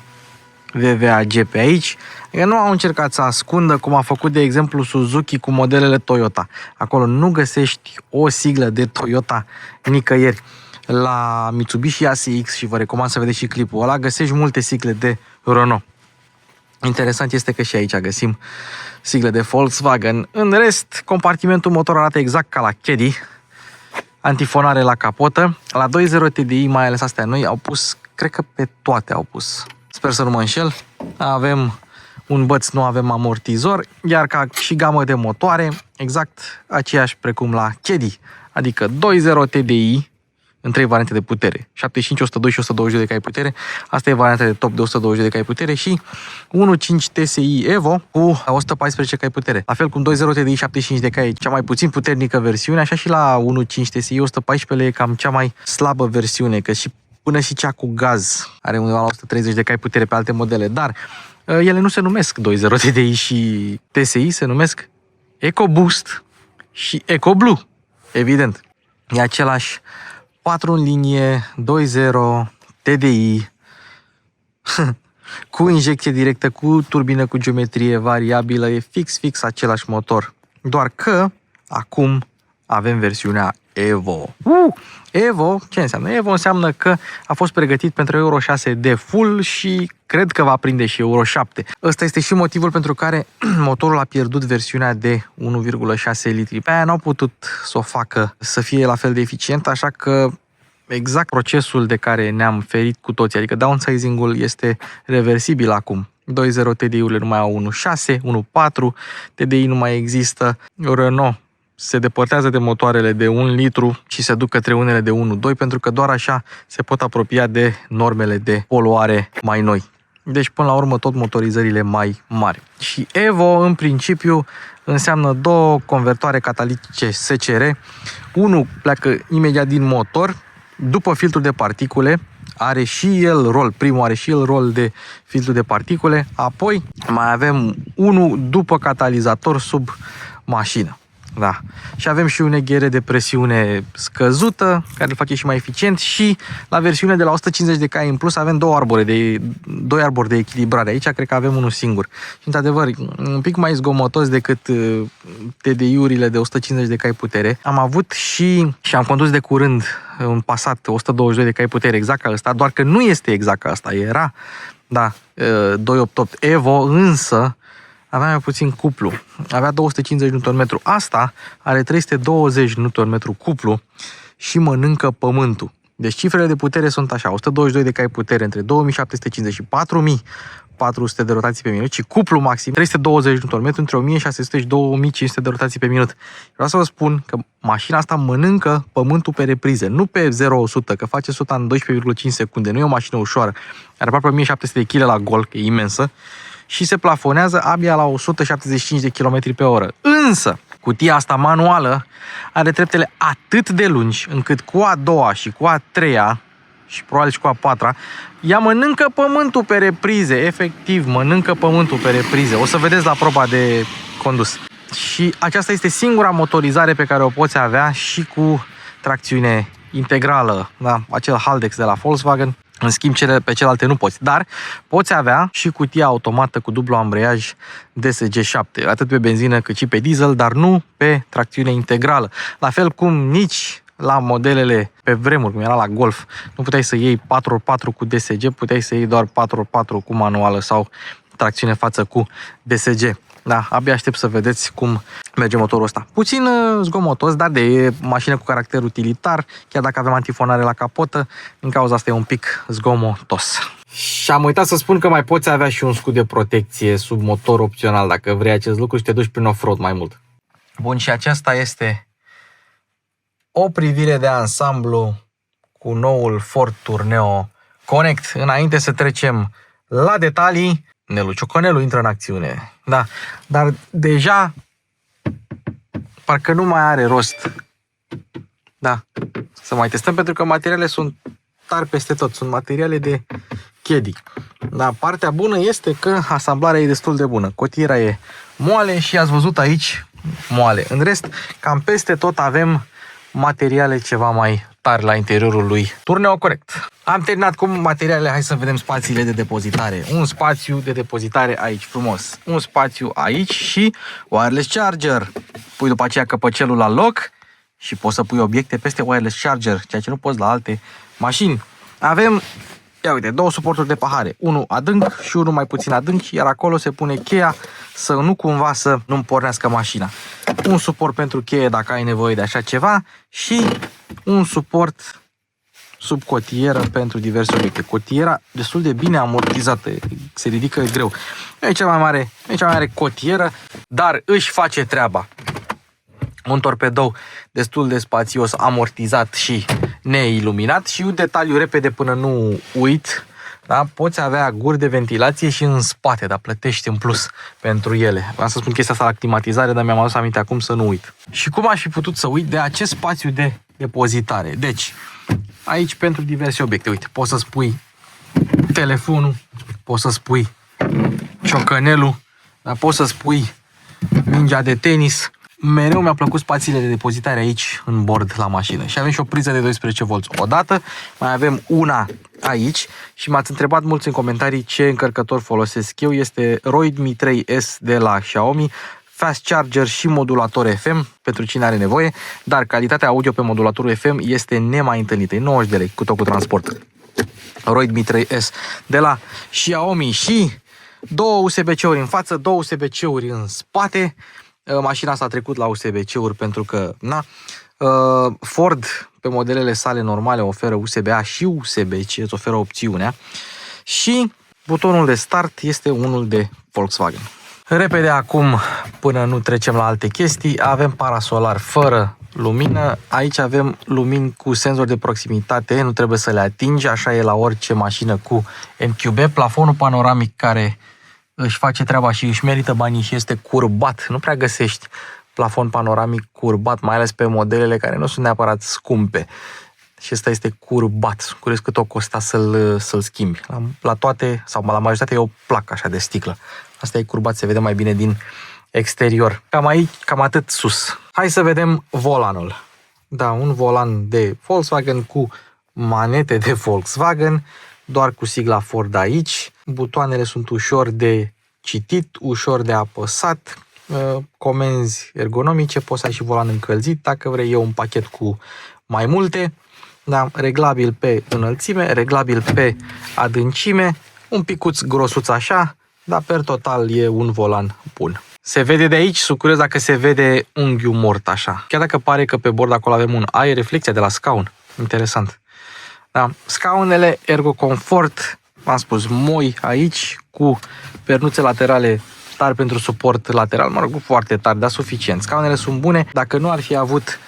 VVAG pe aici. Nu au încercat să ascundă cum a făcut, de exemplu, Suzuki cu modelele Toyota. Acolo nu găsești o siglă de Toyota nicăieri. La Mitsubishi ASX, și vă recomand să vedeți și clipul ăla, găsești multe sigle de Renault. Interesant este că și aici găsim sigle de Volkswagen. În rest, compartimentul motor arată exact ca la Caddy. Antifonare la capotă. La 2.0 TDI, mai ales astea noi, au pus, cred că pe toate au pus. Sper să nu mă înșel. Avem un băț, nu avem amortizor, iar ca și gamă de motoare, exact aceeași precum la Caddy. Adică 2.0 TDI, în 3 variante de putere, 75, 102 și 120 de cai putere. Asta e varianta de top de 120 de cai putere și 1.5 TSI Evo cu 114 cai putere. La fel cum 2.0 TDI 75 de cai e cea mai puțin puternică versiune, așa și la 1.5 TSI 114 e cam cea mai slabă versiune, că și până și cea cu gaz are undeva la 130 de cai putere pe alte modele, dar ele nu se numesc 2.0 TDI și TSI, se numesc EcoBoost și EcoBlue, evident. E același 4 în linie, 2.0, TDI, cu injecție directă, cu turbină cu geometrie variabilă, e fix același motor. Doar că acum avem versiunea Evo. Evo, ce înseamnă? Evo înseamnă că a fost pregătit pentru Euro 6 de full și cred că va prinde și Euro 7. Ăsta este și motivul pentru care motorul a pierdut versiunea de 1,6 litri. Pe aia n-au putut să o facă să fie la fel de eficient, așa că exact procesul de care ne-am ferit cu toții, adică downsizing-ul este reversibil acum. 2.0 TDI-urile nu mai au 1.6, 1.4, TDI nu mai există. Renault se depărtează de motoarele de 1 litru și se duc către unele de 1.2, pentru că doar așa se pot apropia de normele de poluare mai noi. Deci, până la urmă, tot motorizările mai mari. Și Evo, în principiu, înseamnă 2 convertoare catalitice SCR. Unul pleacă imediat din motor, după filtrul de particule, are și el rol, primul are și el rol de filtru de particule, apoi mai avem unul după catalizator sub mașină. Da. Și avem și un EGR de presiune scăzută, care îl face și mai eficient, și la versiunea de la 150 de cai în plus avem 2 arbori de echilibrare. Aici cred că avem unul singur. Și într-adevăr, un pic mai zgomotos decât TDI-urile de 150 de cai putere. Am avut și am condus de curând un Passat 122 de cai putere exact ca ăsta, doar că nu este exact ca ăsta. Era, da, 288 Evo, însă avea mai puțin cuplu, avea 250 Nm. Asta are 320 Nm cuplu și mănâncă pământul. Deci cifrele de putere sunt așa: 122 de cai putere între 2750 și 4400 de rotații pe minut și cuplu maxim 320 Nm între 1600 și 2500 de rotații pe minut. Vreau să vă spun că mașina asta mănâncă pământul pe reprize, nu pe 0-100, că face 100 în 12,5 secunde. Nu e o mașină ușoară. Are aproape 1700 de kg la gol, că e imensă, și se plafonează abia la 175 de km pe oră. Însă, cutia asta manuală are treptele atât de lungi, încât cu a doua și cu a treia, și probabil și cu a patra, ea mănâncă pământul pe reprize, efectiv, mănâncă pământul pe reprize. O să vedeți la proba de condus. Și aceasta este singura motorizare pe care o poți avea și cu tracțiune integrală, da? Acel Haldex de la Volkswagen. În schimb, pe celelalte nu poți, dar poți avea și cutia automată cu dublu ambreiaj DSG7, atât pe benzină cât și pe diesel, dar nu pe tracțiune integrală. La fel cum nici la modelele pe vremuri, cum era la Golf, nu puteai să iei 4x4 cu DSG, puteai să iei doar 4x4 cu manuală sau tracțiune față cu DSG. Da, abia aștept să vedeți cum merge motorul ăsta. Puțin zgomotos, dar de mașină cu caracter utilitar, chiar dacă avem antifonare la capotă, din cauza asta e un pic zgomotos. Și am uitat să spun că mai poți avea și un scut de protecție sub motor opțional, dacă vrei acest lucru și te duci prin off-road mai mult. Bun, și aceasta este o privire de ansamblu cu noul Ford Tourneo Connect. Înainte să trecem la detalii, Nelu Ciocanelu intră în acțiune. Da, dar deja parcă nu mai are rost. Da, să mai testăm pentru că materialele sunt tari peste tot. Sunt materiale de Chedi. Da, partea bună este că asamblarea e destul de bună. Cotiera e moale și ați văzut aici moale. În rest, cam peste tot avem materiale ceva mai tari la interiorul lui. Turneo corect. Am terminat cu materialele, hai să vedem spațiile de depozitare. Un spațiu de depozitare aici, frumos. Un spațiu aici și wireless charger. Pui după aceea căpăcelul la loc și poți să pui obiecte peste wireless charger, ceea ce nu poți la alte mașini. Avem, ia uite, două suporturi de pahare. Unul adânc și unul mai puțin adânc, iar acolo se pune cheia să nu cumva să nu pornească mașina. Un suport pentru cheie dacă ai nevoie de așa ceva și un suport sub cotieră pentru diverse obiecte. Cotiera destul de bine amortizată, se ridică greu. Nu e cea mai mare cotieră, dar își face treaba. Un torpedou destul de spațios, amortizat și neiluminat și un detaliu repede până nu uit. Da? Poți avea guri de ventilație și în spate, dar plătești în plus pentru ele. Vreau să spun chestia asta la climatizare, dar mi-am adus aminte acum să nu uit. Și cum aș fi putut să uit de acest spațiu de depozitare? Deci, aici pentru diverse obiecte, uite, poți să spui telefonul, poți să spui ciocanelul, dar poți să spui mingea de tenis. Mereu mi-au plăcut spațiile de depozitare aici în bord la mașină. Și avem și o priză de 12 V odată. Mai avem una aici și m-ați întrebat mulți în comentarii ce încărcător folosesc eu. Este Roid Mi 3S de la Xiaomi, fast charger și modulator FM pentru cine are nevoie, dar calitatea audio pe modulatorul FM este nemai întâlnită. E 90 de lei cu tot cu transport. Roid Mi 3S de la Xiaomi și două USB-C-uri în față, două USB-C-uri în spate. Mașina asta a trecut la USB-C-uri pentru că Ford pe modelele sale normale oferă USB-A și USB-C, îți oferă opțiunea și butonul de start este unul de Volkswagen. Repede acum, până nu trecem la alte chestii, avem parasolar fără lumină, aici avem lumini cu senzor de proximitate, nu trebuie să le atingi, așa e la orice mașină cu MQB, plafonul panoramic care își face treaba și își merită banii și este curbat. Nu prea găsești plafon panoramic curbat, mai ales pe modelele care nu sunt neapărat scumpe. Și ăsta este curbat. Sunt curios cât o costa să-l schimbi. La toate, sau la majoritate, e o placă așa de sticlă. Asta e curbat, se vede mai bine din exterior. Cam atât sus. Hai să vedem volanul. Da, un volan de Volkswagen cu manete de Volkswagen, doar cu sigla Ford aici. Butoanele sunt ușor de citit, ușor de apăsat, comenzi ergonomice, poți să ai și volan încălzit dacă vrei, eu un pachet cu mai multe. Da, reglabil pe înălțime, reglabil pe adâncime, un picuț grosuț așa, dar per total e un volan bun. Se vede de aici, sunt curios dacă se vede unghiul mort așa. Chiar dacă pare că pe bord acolo avem un aer, reflecția de la scaun. Interesant. Da, scaunele Ergo Comfort, am spus, moi aici cu pernuțe laterale tari pentru suport lateral, mă rog, foarte tari, dar suficient. Scaunele sunt bune, dacă nu ar fi avut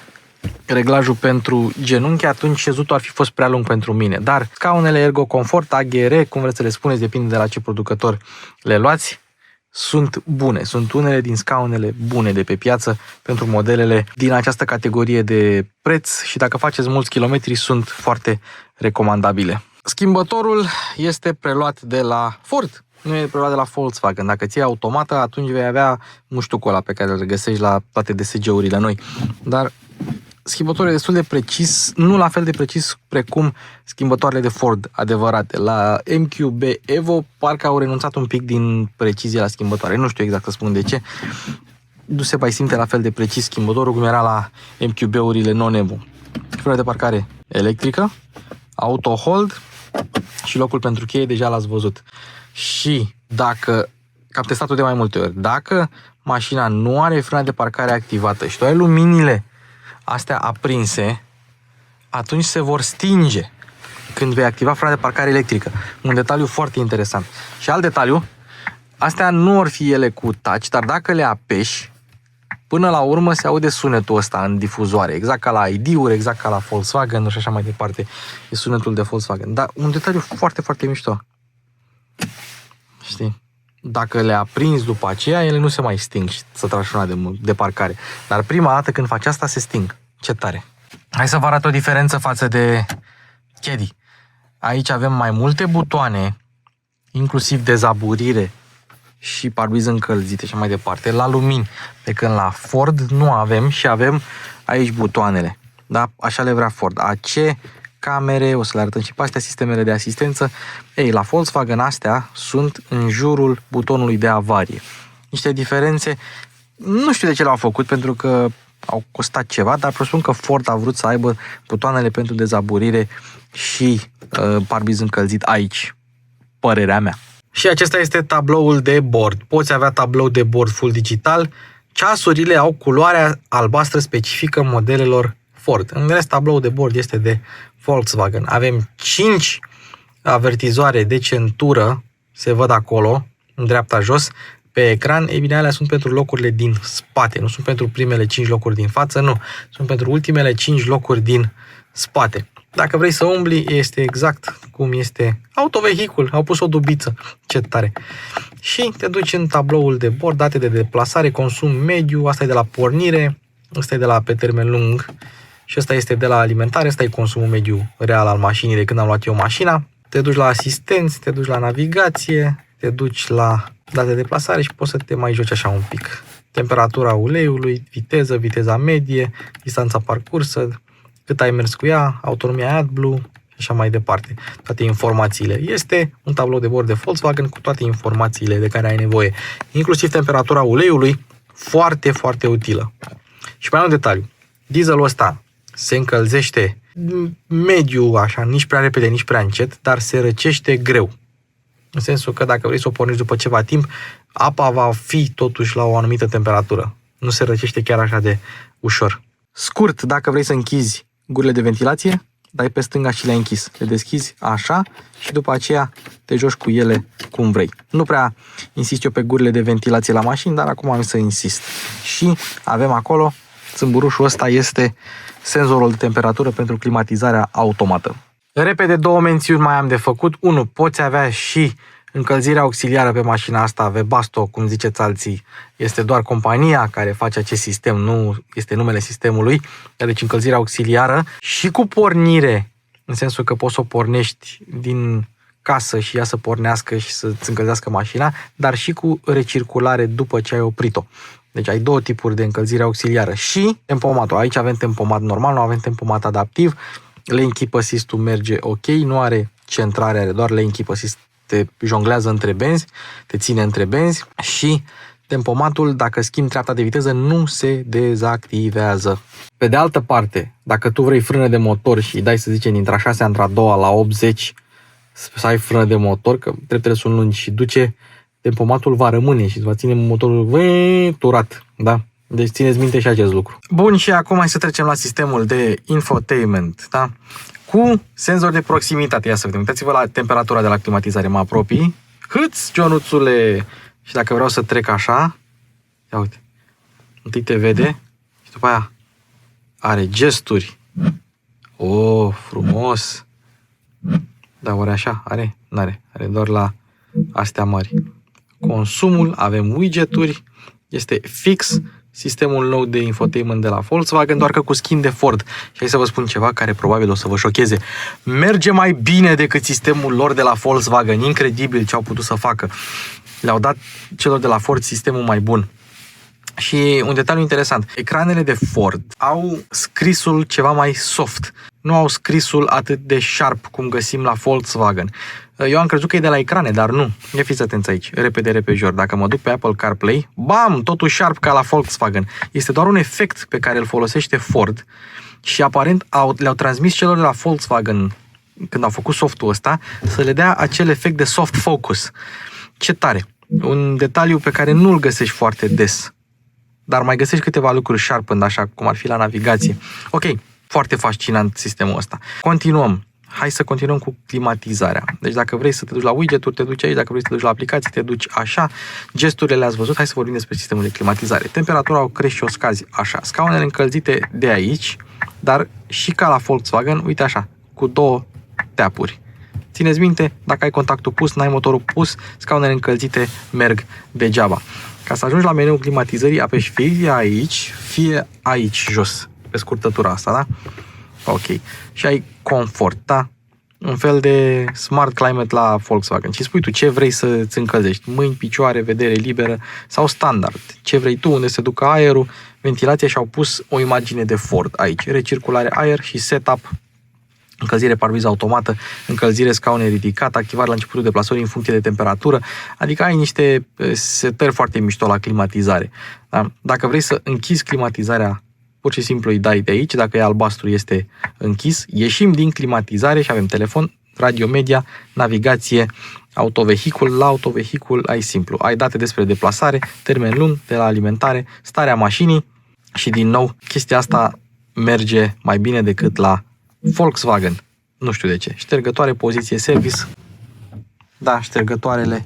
reglajul pentru genunchi, atunci șezutul ar fi fost prea lung pentru mine. Dar scaunele Ergo Comfort, AGR, cum vreți să le spuneți, depinde de la ce producător le luați, sunt bune. Sunt unele din scaunele bune de pe piață pentru modelele din această categorie de preț și dacă faceți mulți kilometri sunt foarte recomandabile. Schimbătorul este preluat de la Ford, nu e preluat de la Volkswagen. Dacă ții automată, atunci vei avea muștucul ăla pe care îl regăsești la toate DSG-urile noi. Dar schimbătorul e destul de precis, nu la fel de precis precum schimbătoarele de Ford adevărate. La MQB Evo parcă au renunțat un pic din precizie la schimbătoare. Nu știu exact să spun de ce. Nu se mai simte la fel de precis schimbătorul cum era la MQB-urile non-Evo. Frână de parcare electrică, auto hold și locul pentru cheie deja l-ați văzut. Și dacă, că am testat-o de mai multe ori, dacă mașina nu are frână de parcare activată și tu ai luminile astea aprinse, atunci se vor stinge când vei activa frâna de parcare electrică. Un detaliu foarte interesant. Și alt detaliu, astea nu or fi ele cu touch, dar dacă le apeși, Până la urmă se aude sunetul ăsta în difuzoare, exact ca la ID-uri, exact ca la Volkswagen și așa mai departe. E sunetul de Volkswagen. Dar un detaliu foarte, foarte mișto. Știi? Dacă le aprinzi după aceea, ele nu se mai sting și să tragi una de parcare. Dar prima dată când faci asta, se sting. Ce tare! Hai să vă arăt o diferență față de Caddy. Aici avem mai multe butoane, inclusiv dezaburire și parbriz încălzite și mai departe, la lumini, pe când la Ford nu avem și avem aici butoanele. Da? Așa le vrea Ford. AC, camere, o să le arătăm și pe astea, sistemele de asistență. Ei, la Volkswagen astea sunt în jurul butonului de avarie. Niște diferențe, nu știu de ce le-au făcut, pentru că au costat ceva, dar presupun că Ford a vrut să aibă butoanele pentru dezaburire și parbriz încălzit aici. Părerea mea. Și acesta este tabloul de bord. Poți avea tablou de bord full digital. Ceasurile au culoarea albastră specifică modelelor Ford. În rest, tabloul de bord este de Volkswagen. Avem 5 avertizoare de centură, se văd acolo, în dreapta jos, pe ecran. Ei bine, alea sunt pentru locurile din spate, nu sunt pentru primele 5 locuri din față, nu. Sunt pentru ultimele 5 locuri din spate. Dacă vrei să umbli, este exact cum este autovehicul. Au pus o dubiță. Ce tare! Și te duci în tabloul de bord, date de deplasare, consum mediu, asta e de la pornire, asta e de la pe termen lung și asta este de la alimentare, asta e consumul mediu real al mașinii de când am luat eu mașina. Te duci la asistenți, te duci la navigație, te duci la date de deplasare și poți să te mai joci așa un pic. Temperatura uleiului, viteza medie, distanța parcursă, cât ai mers cu ea, autonomia AdBlue și așa mai departe. Toate informațiile. Este un tablou de bord de Volkswagen cu toate informațiile de care ai nevoie. Inclusiv temperatura uleiului, foarte, foarte utilă. Și mai un detaliu. Dieselul ăsta se încălzește mediu, așa, nici prea repede, nici prea încet, dar se răcește greu. În sensul că dacă vrei să o pornești după ceva timp, apa va fi totuși la o anumită temperatură. Nu se răcește chiar așa de ușor. Scurt, dacă vrei să închizi gurile de ventilație, dai pe stânga și le-ai închis. Le deschizi așa și după aceea te joci cu ele cum vrei. Nu prea insist eu pe gurile de ventilație la mașini, dar acum am să insist. Și avem acolo, țâmburușul ăsta este senzorul de temperatură pentru climatizarea automată. Repede, 2 mențiuni mai am de făcut. 1. Poți avea și încălzirea auxiliară pe mașina asta, Webasto, cum ziceți alții, este doar compania care face acest sistem, nu este numele sistemului, deci încălzirea auxiliară și cu pornire, în sensul că poți să o pornești din casă și ea să pornească și să-ți încălzească mașina, dar și cu recirculare după ce ai oprit-o. Deci ai 2 tipuri de încălzire auxiliară și tempomatul. Aici avem tempomat normal, nu avem tempomat adaptiv. Lane Keep Assist-ul merge ok, nu are centrare, are doar Lane Keep Assist, te jonglează între benzi, te ține între benzi și tempomatul, dacă schimbi treapta de viteză, nu se dezactivează. Pe de altă parte, dacă tu vrei frână de motor și dai, să zicem, dintre a 6 într-a 2 la 80 să ai frână de motor, că treptele sunt lungi și duce, tempomatul va rămâne și îți va ține motorul turat, da? Deci țineți minte și acest lucru. Bun, și acum hai să trecem la sistemul de infotainment, da? Cu senzor de proximitate. Ia să vedem. Uitați-vă la temperatura de la climatizare. Mă apropii. Hâț, Ionuțule! Și dacă vreau să trec așa, ia uite. Întâi te vede și după aia are gesturi. Oh, frumos! Da, oare așa? Are? N-are. Are doar la astea mari. Consumul, avem widgeturi. Este fix sistemul nou de infotainment de la Volkswagen, doar că cu skin de Ford. Și hai să vă spun ceva care probabil o să vă șocheze. Merge mai bine decât sistemul lor de la Volkswagen. Incredibil ce au putut să facă. Le-au dat celor de la Ford sistemul mai bun. Și un detaliu interesant. Ecranele de Ford au scrisul ceva mai soft. Nu au scrisul atât de sharp cum găsim la Volkswagen. Eu am crezut că e de la ecrane, dar nu. Ia fiți atenți aici. Repede, repejor. Dacă mă duc pe Apple CarPlay, bam, totul sharp ca la Volkswagen. Este doar un efect pe care îl folosește Ford și aparent le-au transmis celor de la Volkswagen, când au făcut softul ăsta, să le dea acel efect de soft focus. Ce tare! Un detaliu pe care nu-l găsești foarte des. Dar mai găsești câteva lucruri sharpened, așa cum ar fi la navigație. Ok, foarte fascinant sistemul ăsta. Continuăm. hai să continuăm cu climatizarea. Deci dacă vrei să te duci la widget-uri, te duci aici, dacă vrei să te duci la aplicații, te duci așa. Gesturile le-ați văzut, hai să vorbim despre sistemul de climatizare. Temperatura o crești și o scazi așa. Scaunele încălzite de aici, dar și ca la Volkswagen, uite așa, cu 2 teapuri. Țineți minte, dacă ai contactul pus, n-ai motorul pus, scaunele încălzite merg degeaba. Ca să ajungi la meniul climatizării, apeși fie aici jos, pe scurtătura asta, da? Ok. Și ai confort, da? Un fel de smart climate la Volkswagen. Și spui tu ce vrei să-ți încălzești. Mâini, picioare, vedere liberă sau standard. Ce vrei tu, unde se ducă aerul, ventilația, și au pus o imagine de Ford aici. Recirculare aer și setup, încălzire parbriză automată, încălzire scaune ridicat, activare la începutul deplasării în funcție de temperatură, adică ai niște setări foarte mișto la climatizare. Da? Dacă vrei să închizi climatizarea, pur și simplu îi dai de aici, dacă e albastru este închis, ieșim din climatizare și avem telefon, radio media, navigație, autovehicul. La autovehicul ai simplu, ai date despre deplasare, termen lung, de la alimentare, starea mașinii și din nou chestia asta merge mai bine decât la Volkswagen. Nu știu de ce. Ștergătoare, poziție, service. Da, ștergătoarele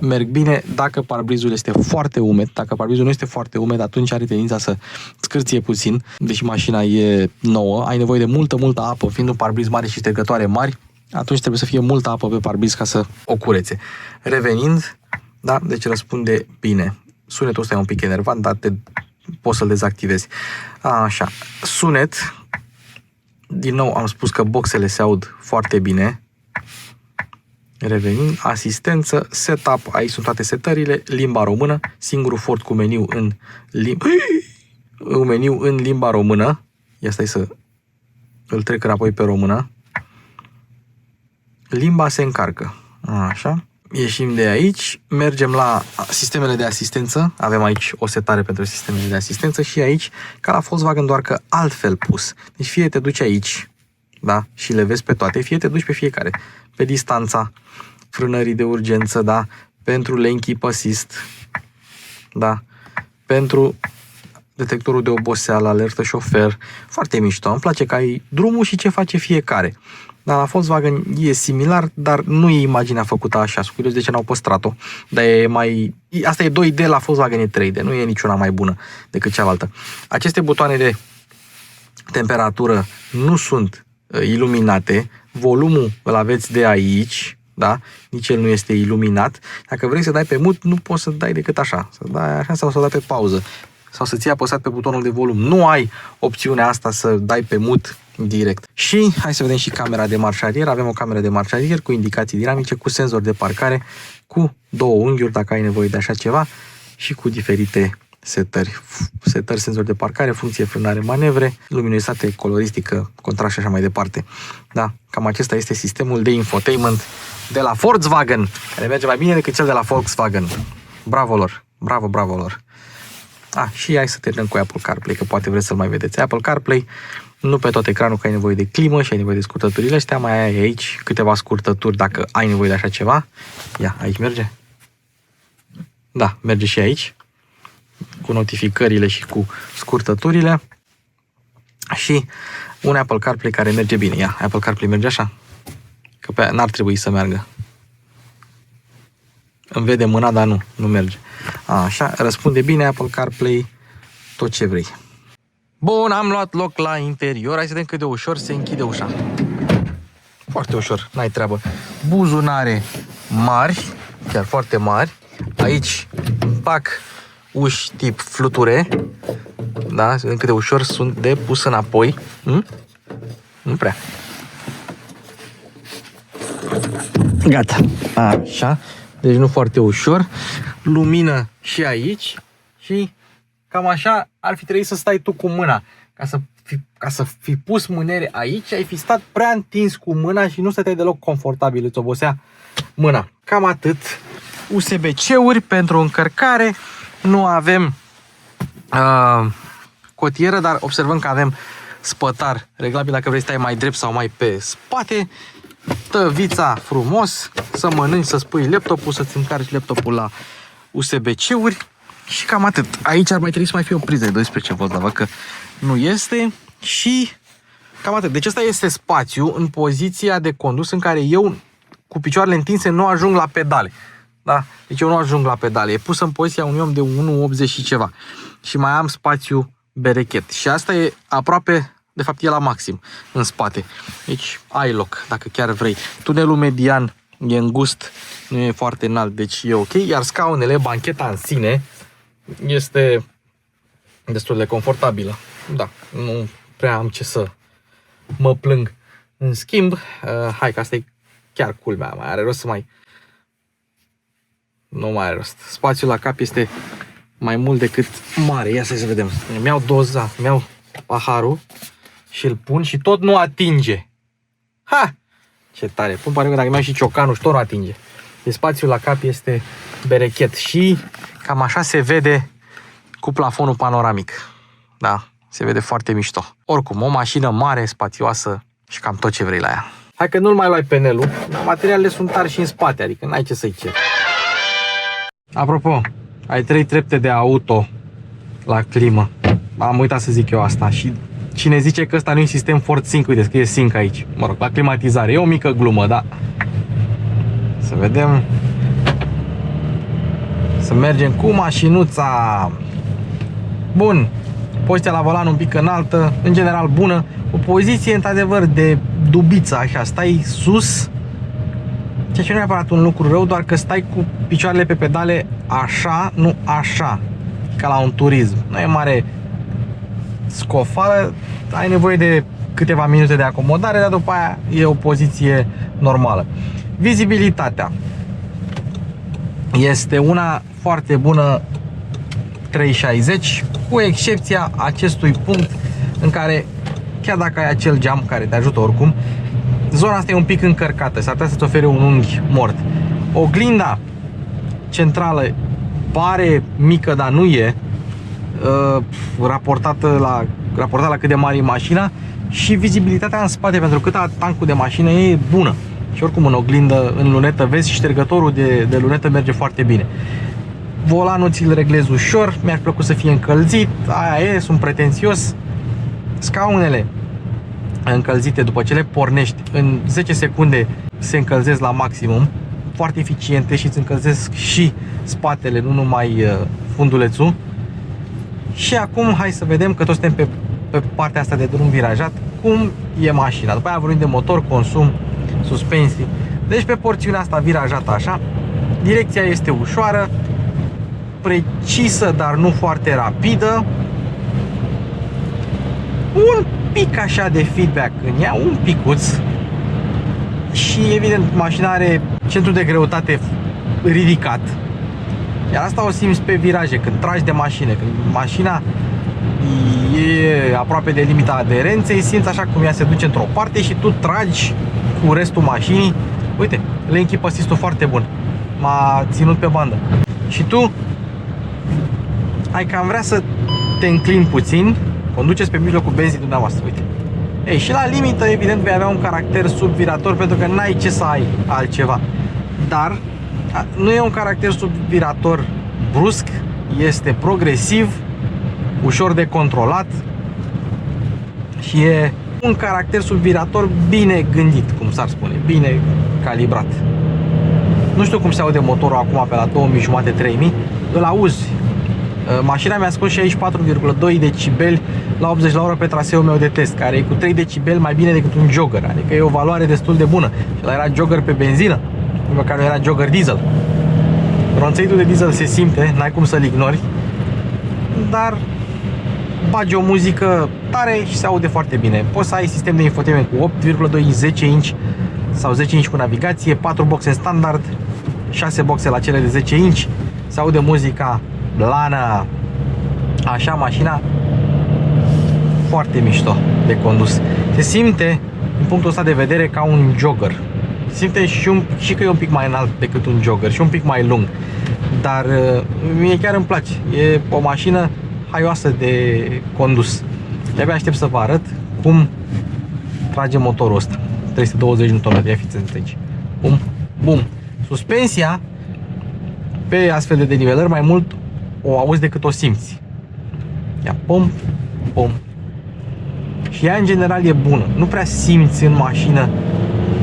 merg bine dacă parbrizul este foarte umed. Dacă parbrizul nu este foarte umed, atunci are tendința să scârție puțin. Deși mașina e nouă, ai nevoie de multă apă, fiind un parbriz mare și ștergătoare mari, atunci trebuie să fie multă apă pe parbriz ca să o curețe. Revenind, da, deci răspunde bine. Sunetul ăsta e un pic enervant, dar poți să-l dezactivezi. Așa, sunet. Din nou am spus că boxele se aud foarte bine. Revenind, asistență, setup, aici sunt toate setările, limba română, singurul Ford cu meniu în limba română. Ia stai să îl trec înapoi pe română. Limba se încarcă. Așa. Ieșim de aici, mergem la sistemele de asistență. Avem aici o setare pentru sistemele de asistență și aici, ca la Volkswagen, doar că altfel pus. Deci fie te duci aici, da, și le vezi pe toate, fie te duci pe fiecare. Pe distanța, frânării de urgență, da, pentru lane keep assist, da, pentru detectorul de oboseală, alertă șofer. Foarte mișto. Îmi place că ai drumul și ce face fiecare. Dar la Volkswagen e similar, dar nu e imaginea făcută așa. Sunt curios de ce n-au păstrat-o. Dar e mai... Asta e 2D, la Volkswagen e 3D. Nu e niciuna mai bună decât cealaltă. Aceste butoane de temperatură nu sunt iluminate. Volumul îl aveți de aici, da? Nici el nu este iluminat. Dacă vrei să dai pe mut, nu poți să dai decât așa. Să dai așa sau să dai pe pauză. Sau să ții apăsat pe butonul de volum. Nu ai opțiunea asta să dai pe mut direct. Și hai să vedem și camera de marșarier. Avem o cameră de marșarier cu indicații dinamice, cu senzor de parcare, cu 2 unghiuri dacă ai nevoie de așa ceva și cu diferite setări. Setări, senzor de parcare, funcție, frânare, manevre, luminositate, coloristică, contrast și așa mai departe. Da, cam acesta este sistemul de infotainment de la Volkswagen, care merge mai bine decât cel de la Volkswagen. Bravo lor! Bravo, bravo lor! Și hai să terminăm cu Apple CarPlay, că poate vreți să-l mai vedeți. Apple CarPlay, nu pe tot ecranul, că ai nevoie de climă și ai nevoie de scurtăturile astea, mai ai aici câteva scurtături dacă ai nevoie de așa ceva. Ia, aici merge? Da, merge și aici, cu notificările și cu scurtăturile. Și un Apple CarPlay care merge bine. Ia, Apple CarPlay merge așa? Că n-ar trebui să meargă. Îmi vede mâna, dar nu merge. Așa, răspunde bine Apple CarPlay, tot ce vrei. Bun, am luat loc la interior. Hai să vedem cât de ușor se închide ușa. Foarte ușor, n-ai treabă. Buzunare mari, chiar foarte mari. Aici, pac, uși tip fluture. Da, să vedem cât de ușor sunt de pus înapoi. Nu prea. Gata. Așa. Deci nu foarte ușor. Lumină și aici. Și cam așa ar fi trebuit să stai tu cu mâna. Ca să fi pus mânere aici, ai fi stat prea întins cu mâna și nu stăteai deloc confortabil, îți obosea mâna. Cam atât. USB-C-uri pentru încărcare. Nu avem cotieră, dar observăm că avem spătar reglabil dacă vrei să stai mai drept sau mai pe spate. Tăvița frumos, să mănânci, să-ți pui laptopul, să-ți încarci laptopul la USB-C-uri și cam atât. Aici ar mai trebui să mai fie o priză de 12V, dar văd că nu este. Și Cam atât. Deci ăsta este spațiu în poziția de condus în care eu, cu picioarele întinse, nu ajung la pedale. Da? Deci eu nu ajung la pedale. E pus în poziția unui om de 1,80 și ceva. Și mai am spațiu berechet. Și asta e aproape, de fapt e la maxim în spate. Deci ai loc, dacă chiar vrei. Tunelul median e îngust, nu e foarte înalt, deci e ok. Iar scaunele, bancheta în sine, este destul de confortabilă. Da, nu prea am ce să mă plâng. În schimb, hai că asta e chiar culmea, mai are rost să mai... Nu mai are rost. Spațiul la cap este mai mult decât mare. Ia să vedem. Mi-au doza, mi-au paharul și îl pun și tot nu atinge. Ha! Ce tare. Pun pare că dacă mi-au și ciocanul și tot nu atinge. Deci spațiul la cap este berechet și cam așa se vede cu plafonul panoramic. Da, se vede foarte mișto. Oricum, o mașină mare, spațioasă și cam tot ce vrei la ea. Hai că nu-l mai luai penelul. Materialele sunt tari și în spate, adică n-ai ce să-i ceri. Apropo, ai 3 trepte de auto la climă. Am uitat să zic eu asta. Și cine zice că ăsta nu e sistem Ford Sync, uite, scrie Sync aici. Mă rog, la climatizare. E o mică glumă, da. Să vedem. Să mergem cu mașinuța. Bun. Poziția la volan un pic înaltă, în general bună. O poziție, într-adevăr, de dubiță, așa. Stai sus. Ceea ce nu e neapărat un lucru rău, doar că stai cu picioarele pe pedale așa, nu așa. Ca la un turism. Nu e mare scofală, ai nevoie de câteva minute de acomodare, dar după aia e o poziție normală. Vizibilitatea este una foarte bună, 360, cu excepția acestui punct în care, chiar dacă ai acel geam care te ajută oricum, zona asta e un pic încărcată, s-ar putea să-ți ofere un unghi mort. Oglinda centrală pare mică, dar nu e, raportat la cât de mare e mașina, și vizibilitatea în spate, pentru cât tancul de mașină e bună. Și oricum în oglindă, în lunetă vezi, și ștergătorul de lunetă merge foarte bine. Volanul ți-l reglezi ușor, mi-ar plăcut să fie încălzit, aia e, sunt pretențios. Scaunele încălzite, după ce le pornești, în 10 secunde se încălzesc la maximum, foarte eficiente, și îți încălzesc și spatele, nu numai fundulețul. Și acum hai să vedem, că toți suntem pe partea asta de drum virajat, cum e mașina. După aia vorbim de motor, consum, suspensii. Deci pe porțiunea asta virajată așa, direcția este ușoară, precisă, dar nu foarte rapidă. Un pic așa de feedback în ea, un picuț. Și evident mașina are centru de greutate ridicat. Iar asta o simți pe viraje, când tragi de mașină, când mașina e aproape de limita aderenței, simți așa cum ea se duce într-o parte și tu tragi cu restul mașinii. Uite, lane assist-ul foarte bun, m-a ținut pe bandă. Și tu ai cam vrea să te înclini puțin, conduceți pe mijlocul benzii dumneavoastră, uite. Ei, și la limită, evident, vei avea un caracter subvirator, pentru că n-ai ce să ai altceva. Dar nu e un caracter subvirator brusc, este progresiv, ușor de controlat și e un caracter subvirator bine gândit, cum s-ar spune, bine calibrat. Nu știu cum se aude motorul acum pe la 2500-3000, îl auzi. Mașina mi-a scos 64,2 decibeli la 80 la oră pe traseul meu de test, care e cu 3 decibeli mai bine decât un jogger, adică e o valoare destul de bună. Și ăla era jogger pe benzină, măcar nu era jogger diesel. Ronțăitul de diesel se simte, n-ai cum să-l ignori, dar bagi o muzică tare și se aude foarte bine. Poți să ai sistem de infotainment cu 8,2 inch, 10 inch sau 10 inch cu navigație, 4 boxe standard, 6 boxe la cele de 10 inch, se aude muzica blană. Așa, mașina foarte mișto de condus. Se simte, din punctul ăsta de vedere, ca un jogger. Se simte și că e un pic mai înalt decât un jogger și un pic mai lung. Dar mie chiar îmi place. E o mașină haioasă de condus. De-abia aștept să vă arăt cum trage motorul ăsta. 320 Nm, ia fiți înțelegi. Bum, bum. Suspensia pe astfel de denivelări mai mult o auzi decât o simți. Ia, pom, pom. Și ea în general e bună. Nu prea simți în mașină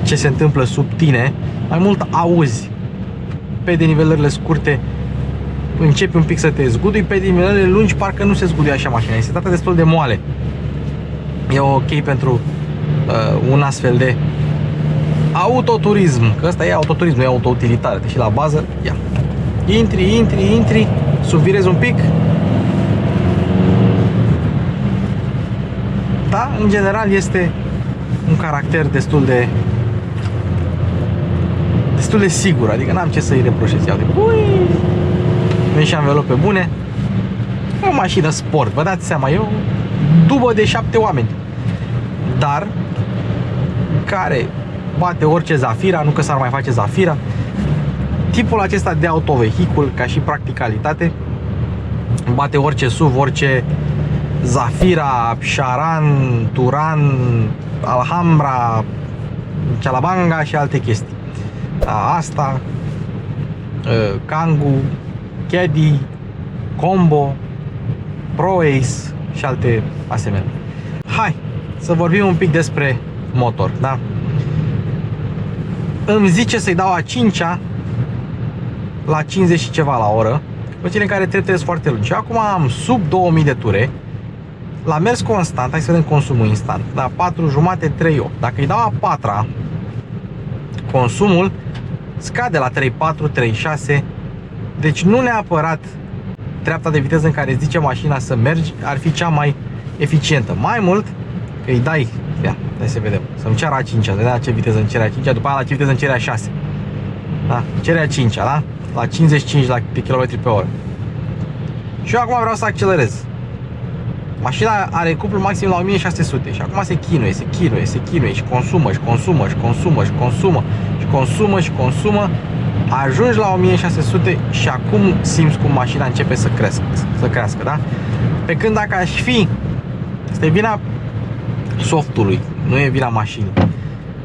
ce se întâmplă sub tine, mai mult auzi. Pe denivelările scurte începi un pic să te zgudui, pe denivelările lungi parcă nu se zguduie așa mașina. Este dată destul de moale. E ok pentru un astfel de autoturism, că ăsta e autoturism, nu e autoutilitar, deși la bază, ia. Intri, subvirezi un pic. Da, în general este un caracter destul de sigur, adică n-am ce să-i reproșez. Iau de vin și anvelope bune. E o mașină sport, vă dați seama, e o dubă de 7 oameni, dar care bate orice Zafira, nu că s-ar mai face Zafira. Tipul acesta de autovehicul, ca și practicalitate, bate orice SUV, orice Zafira, Charan, Turan, Alhambra, Calabanga și alte chestii. Asta, Kangoo, Caddy, Combo, Pro-Ace și alte asemenea. Hai să vorbim un pic despre motor, da? Îmi zice să-i dau a 5-a la 50 și ceva la oră, pe cele în care treptele sunt foarte lungi. Și acum am sub 2000 de ture. La mers constant, hai să vedem consumul instant. Da, 4,5, 3,8. Dacă îi dau a 4-a, consumul scade la 3,4, 3,6. Deci nu neapărat treapta de viteză în care zice mașina să mergi ar fi cea mai eficientă. Mai mult, că îi dai, ia, hai să vedem, să-mi ceară a 5-a, vedea la ce viteză îmi cere a 5-a, după aia la ce viteză îmi cere a 6. Da, cere a 5-a, da? La 55 de km pe oră. Și eu acum vreau să accelerez. Mașina are cuplu maxim la 1600 și acum se chinuie și consumă. Ajungi la 1600 și acum simți cum mașina începe să crească, da? Pe când dacă aș fi, este vina softului, nu e vina mașinii.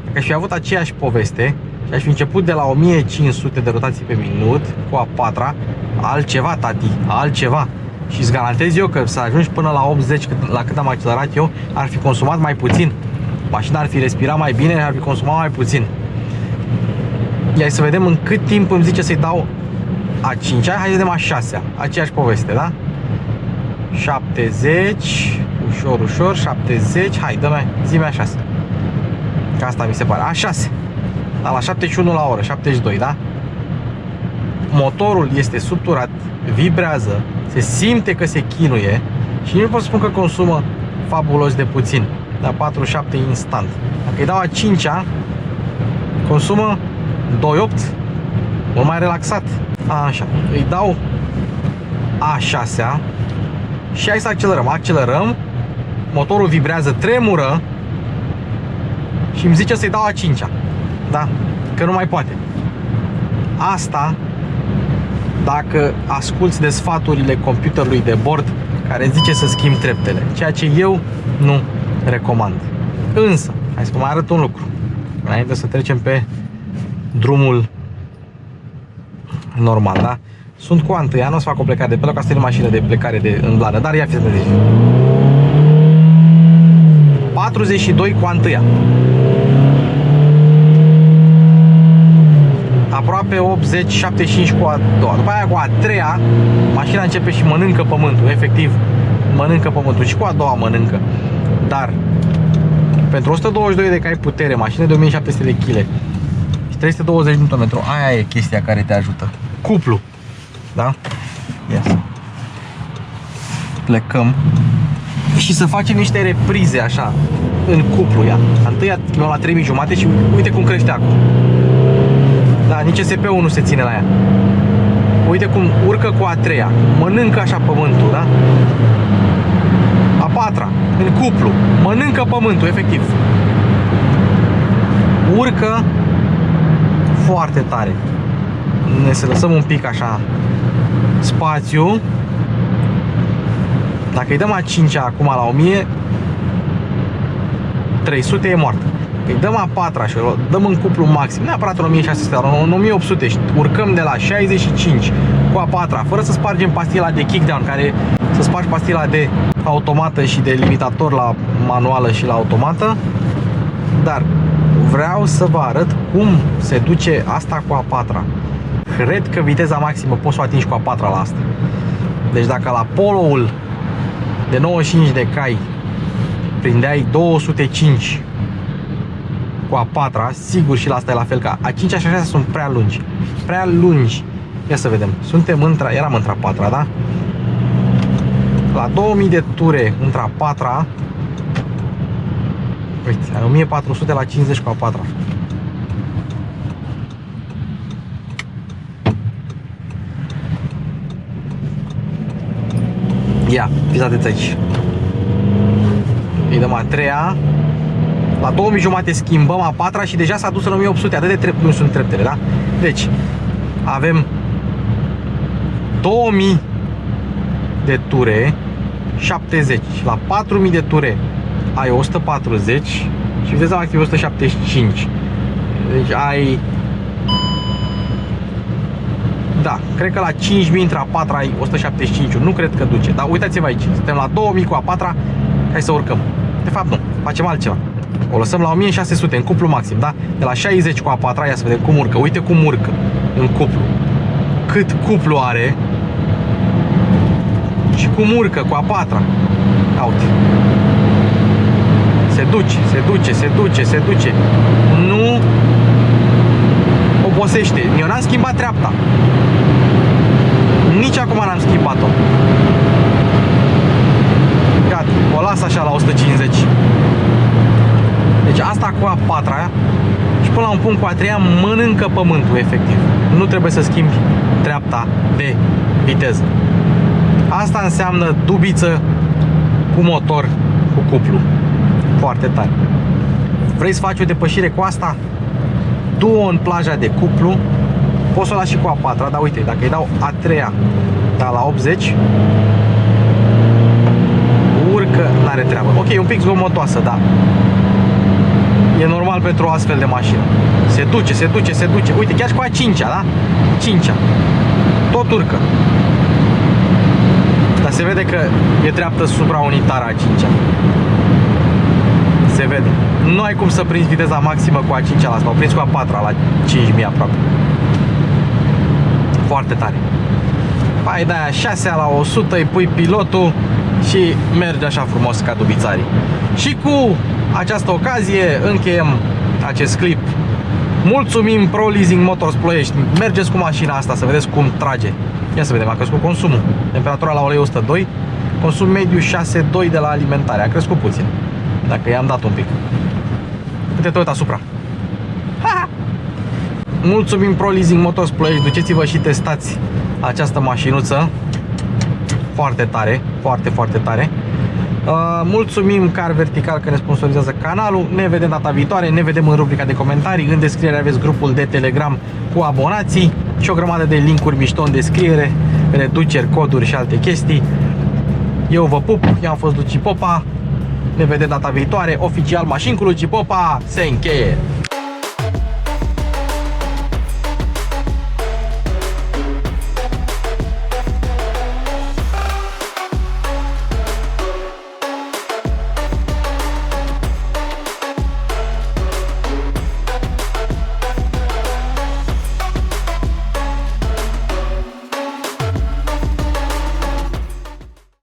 Dacă aș fi avut aceeași poveste și aș fi început de la 1500 de rotații pe minut cu a 4-a, altceva, tati, altceva. Și îți garantez eu că să ajungi până la 80, la cât am accelerat eu, ar fi consumat mai puțin. Mașina ar fi respirat mai bine, ar fi consumat mai puțin. Ia să vedem în cât timp îmi zice să-i dau a 5-a, hai să vedem a 6-a. Aceeași poveste, da? 70, ușor, 70, hai, dă-mi, zi-mi a 6. Că asta mi se pare, a 6. Da, la 71 la oră, 72, da? Motorul este subturat, vibrează, se simte că se chinuie și nu pot spun că consumă fabulos de puțin. La 47 instant. Dacă îi dau a 5-a, consumă 2,8, mult mai relaxat. Așa, îi dau a 6-a și hai să accelerăm. Motorul vibrează, tremură și îmi zice să-i dau a 5-a. Da, că nu mai poate. Asta dacă asculți de sfaturile computerului de bord care zice să schimbi treptele, ceea ce eu nu recomand. Însă, hai să vă mai arăt un lucru înainte să trecem pe drumul normal, da? Sunt cu a întâia, nu o să fac o plecare de pe loc, asta e mașină de plecare în blană, dar ia fiți de 42 cu a întâia. Aproape 80, 75 cu a doua. După aia cu a treia, mașina începe și mănâncă pământul, efectiv mănâncă pământul. Și cu a doua mănâncă. Dar pentru 122 de cai putere, mașină de 1700 de kg și 320 Nm, aia e chestia care te ajută. Cuplu. Da? Yes. Plecăm și să facem niște reprize așa în cuplu, ia. Întâia la 3500 și uite cum crește acum. Da, nici SP-ul nu se ține la ea. Uite cum urcă cu a treia, mănâncă așa pământul, da? A patra, în cuplu, mănâncă pământul, efectiv. Urcă foarte tare. Ne să lăsăm un pic așa spațiu. Dacă îi dăm a 5-a acum la 1300 e moartă. Îi dăm a 4-a și o dăm în cuplu maxim, neapărat în 1600, dar în 1800 și urcăm de la 65 cu a 4-a, fără să spargem pastila de kickdown, care să spargi pastila de automată și de limitator la manuală și la automată. Dar vreau să vă arăt cum se duce asta cu a patra. Cred că viteza maximă poți să o atingi cu a patra la asta. Deci dacă la Polo-ul de 95 de cai prindeai 205 cu a patra, sigur și la asta e la fel, că a 5-a și a 6-a sunt prea lungi. Prea lungi. Ia să vedem. Eram între a patra, da? La 2000 de ture între a patra. Uite, ai 1400 la 50 cu a patra. Ia, fiți atenți aici. Îi dăm a treia. La 2000 jumate schimbăm a patra și deja s-a dus în 1800. Atât de trepte nu sunt treptele, da? Deci, avem 2000 de ture, 70. La 4000 de ture ai 140 și viteza maximă 175. Deci ai... Da, cred că la 5000 între a patra ai 175. Nu cred că duce, dar uitați-vă aici. Suntem la 2000 cu a patra. Hai să urcăm. De fapt nu, facem altceva. O lăsăm la 1600 în cuplu maxim, da? De la 60 cu a patra, ia să vedem cum urcă. Uite cum urcă în cuplu. Cât cuplu are și cum urcă cu a patra. Uite. Se duce, se duce, se duce, se duce. Nu obosește. Eu n-am schimbat treapta. Nici acum n-am schimbat-o. Gata, o las așa la 150. Deci asta cu a patra și până la un punct cu a treia mănâncă pământul, efectiv. Nu trebuie să schimbi treapta de viteză. Asta înseamnă dubiță cu motor, cu cuplu. Foarte tare. Vrei să faci o depășire cu asta? Du-o în plaja de cuplu. Poți să o lași și cu a patra, dar uite, dacă îi dau a treia, da, la 80, urcă, n-are treabă. Ok, un pic zgomotoasă, da. E normal pentru o astfel de mașină. Se duce, se duce, se duce. Uite, chiar și cu a 5-a, da? 5-a. Tot urcă. Dar se vede că e treaptă supraunitară a 5-a. Se vede. Nu ai cum să prinzi viteza maximă cu a 5-a la asta. O prinzi cu a 4-a la 5000 aproape. Foarte tare. Hai de aia 6-a la 100, îi pui pilotul și merge așa frumos ca dubițarii. Și cu această ocazie încheiem acest clip. Mulțumim Pro Leasing Motors Ploiești. Mergeți cu mașina asta să vedeți cum trage. Ia să vedem, a crescut consumul. Temperatura la ulei 102, consum mediu 6,2 de la alimentare. A crescut puțin, dacă i-am dat un pic. Uite tot asupra. Ha! Mulțumim Pro Leasing Motors Ploiești. Duceți-vă și testați această mașinuță. Foarte tare, foarte, foarte tare. Mulțumim Car Vertical că ne sponsorizează canalul. Ne vedem data viitoare, ne vedem în rubrica de comentarii. În descriere aveți grupul de Telegram cu abonații și o grămadă de linkuri mișto în descriere, reduceri, coduri și alte chestii. Eu vă pup, eu am fost Luci Popa. Ne vedem data viitoare. Oficial, mașini cu Luci Popa se încheie.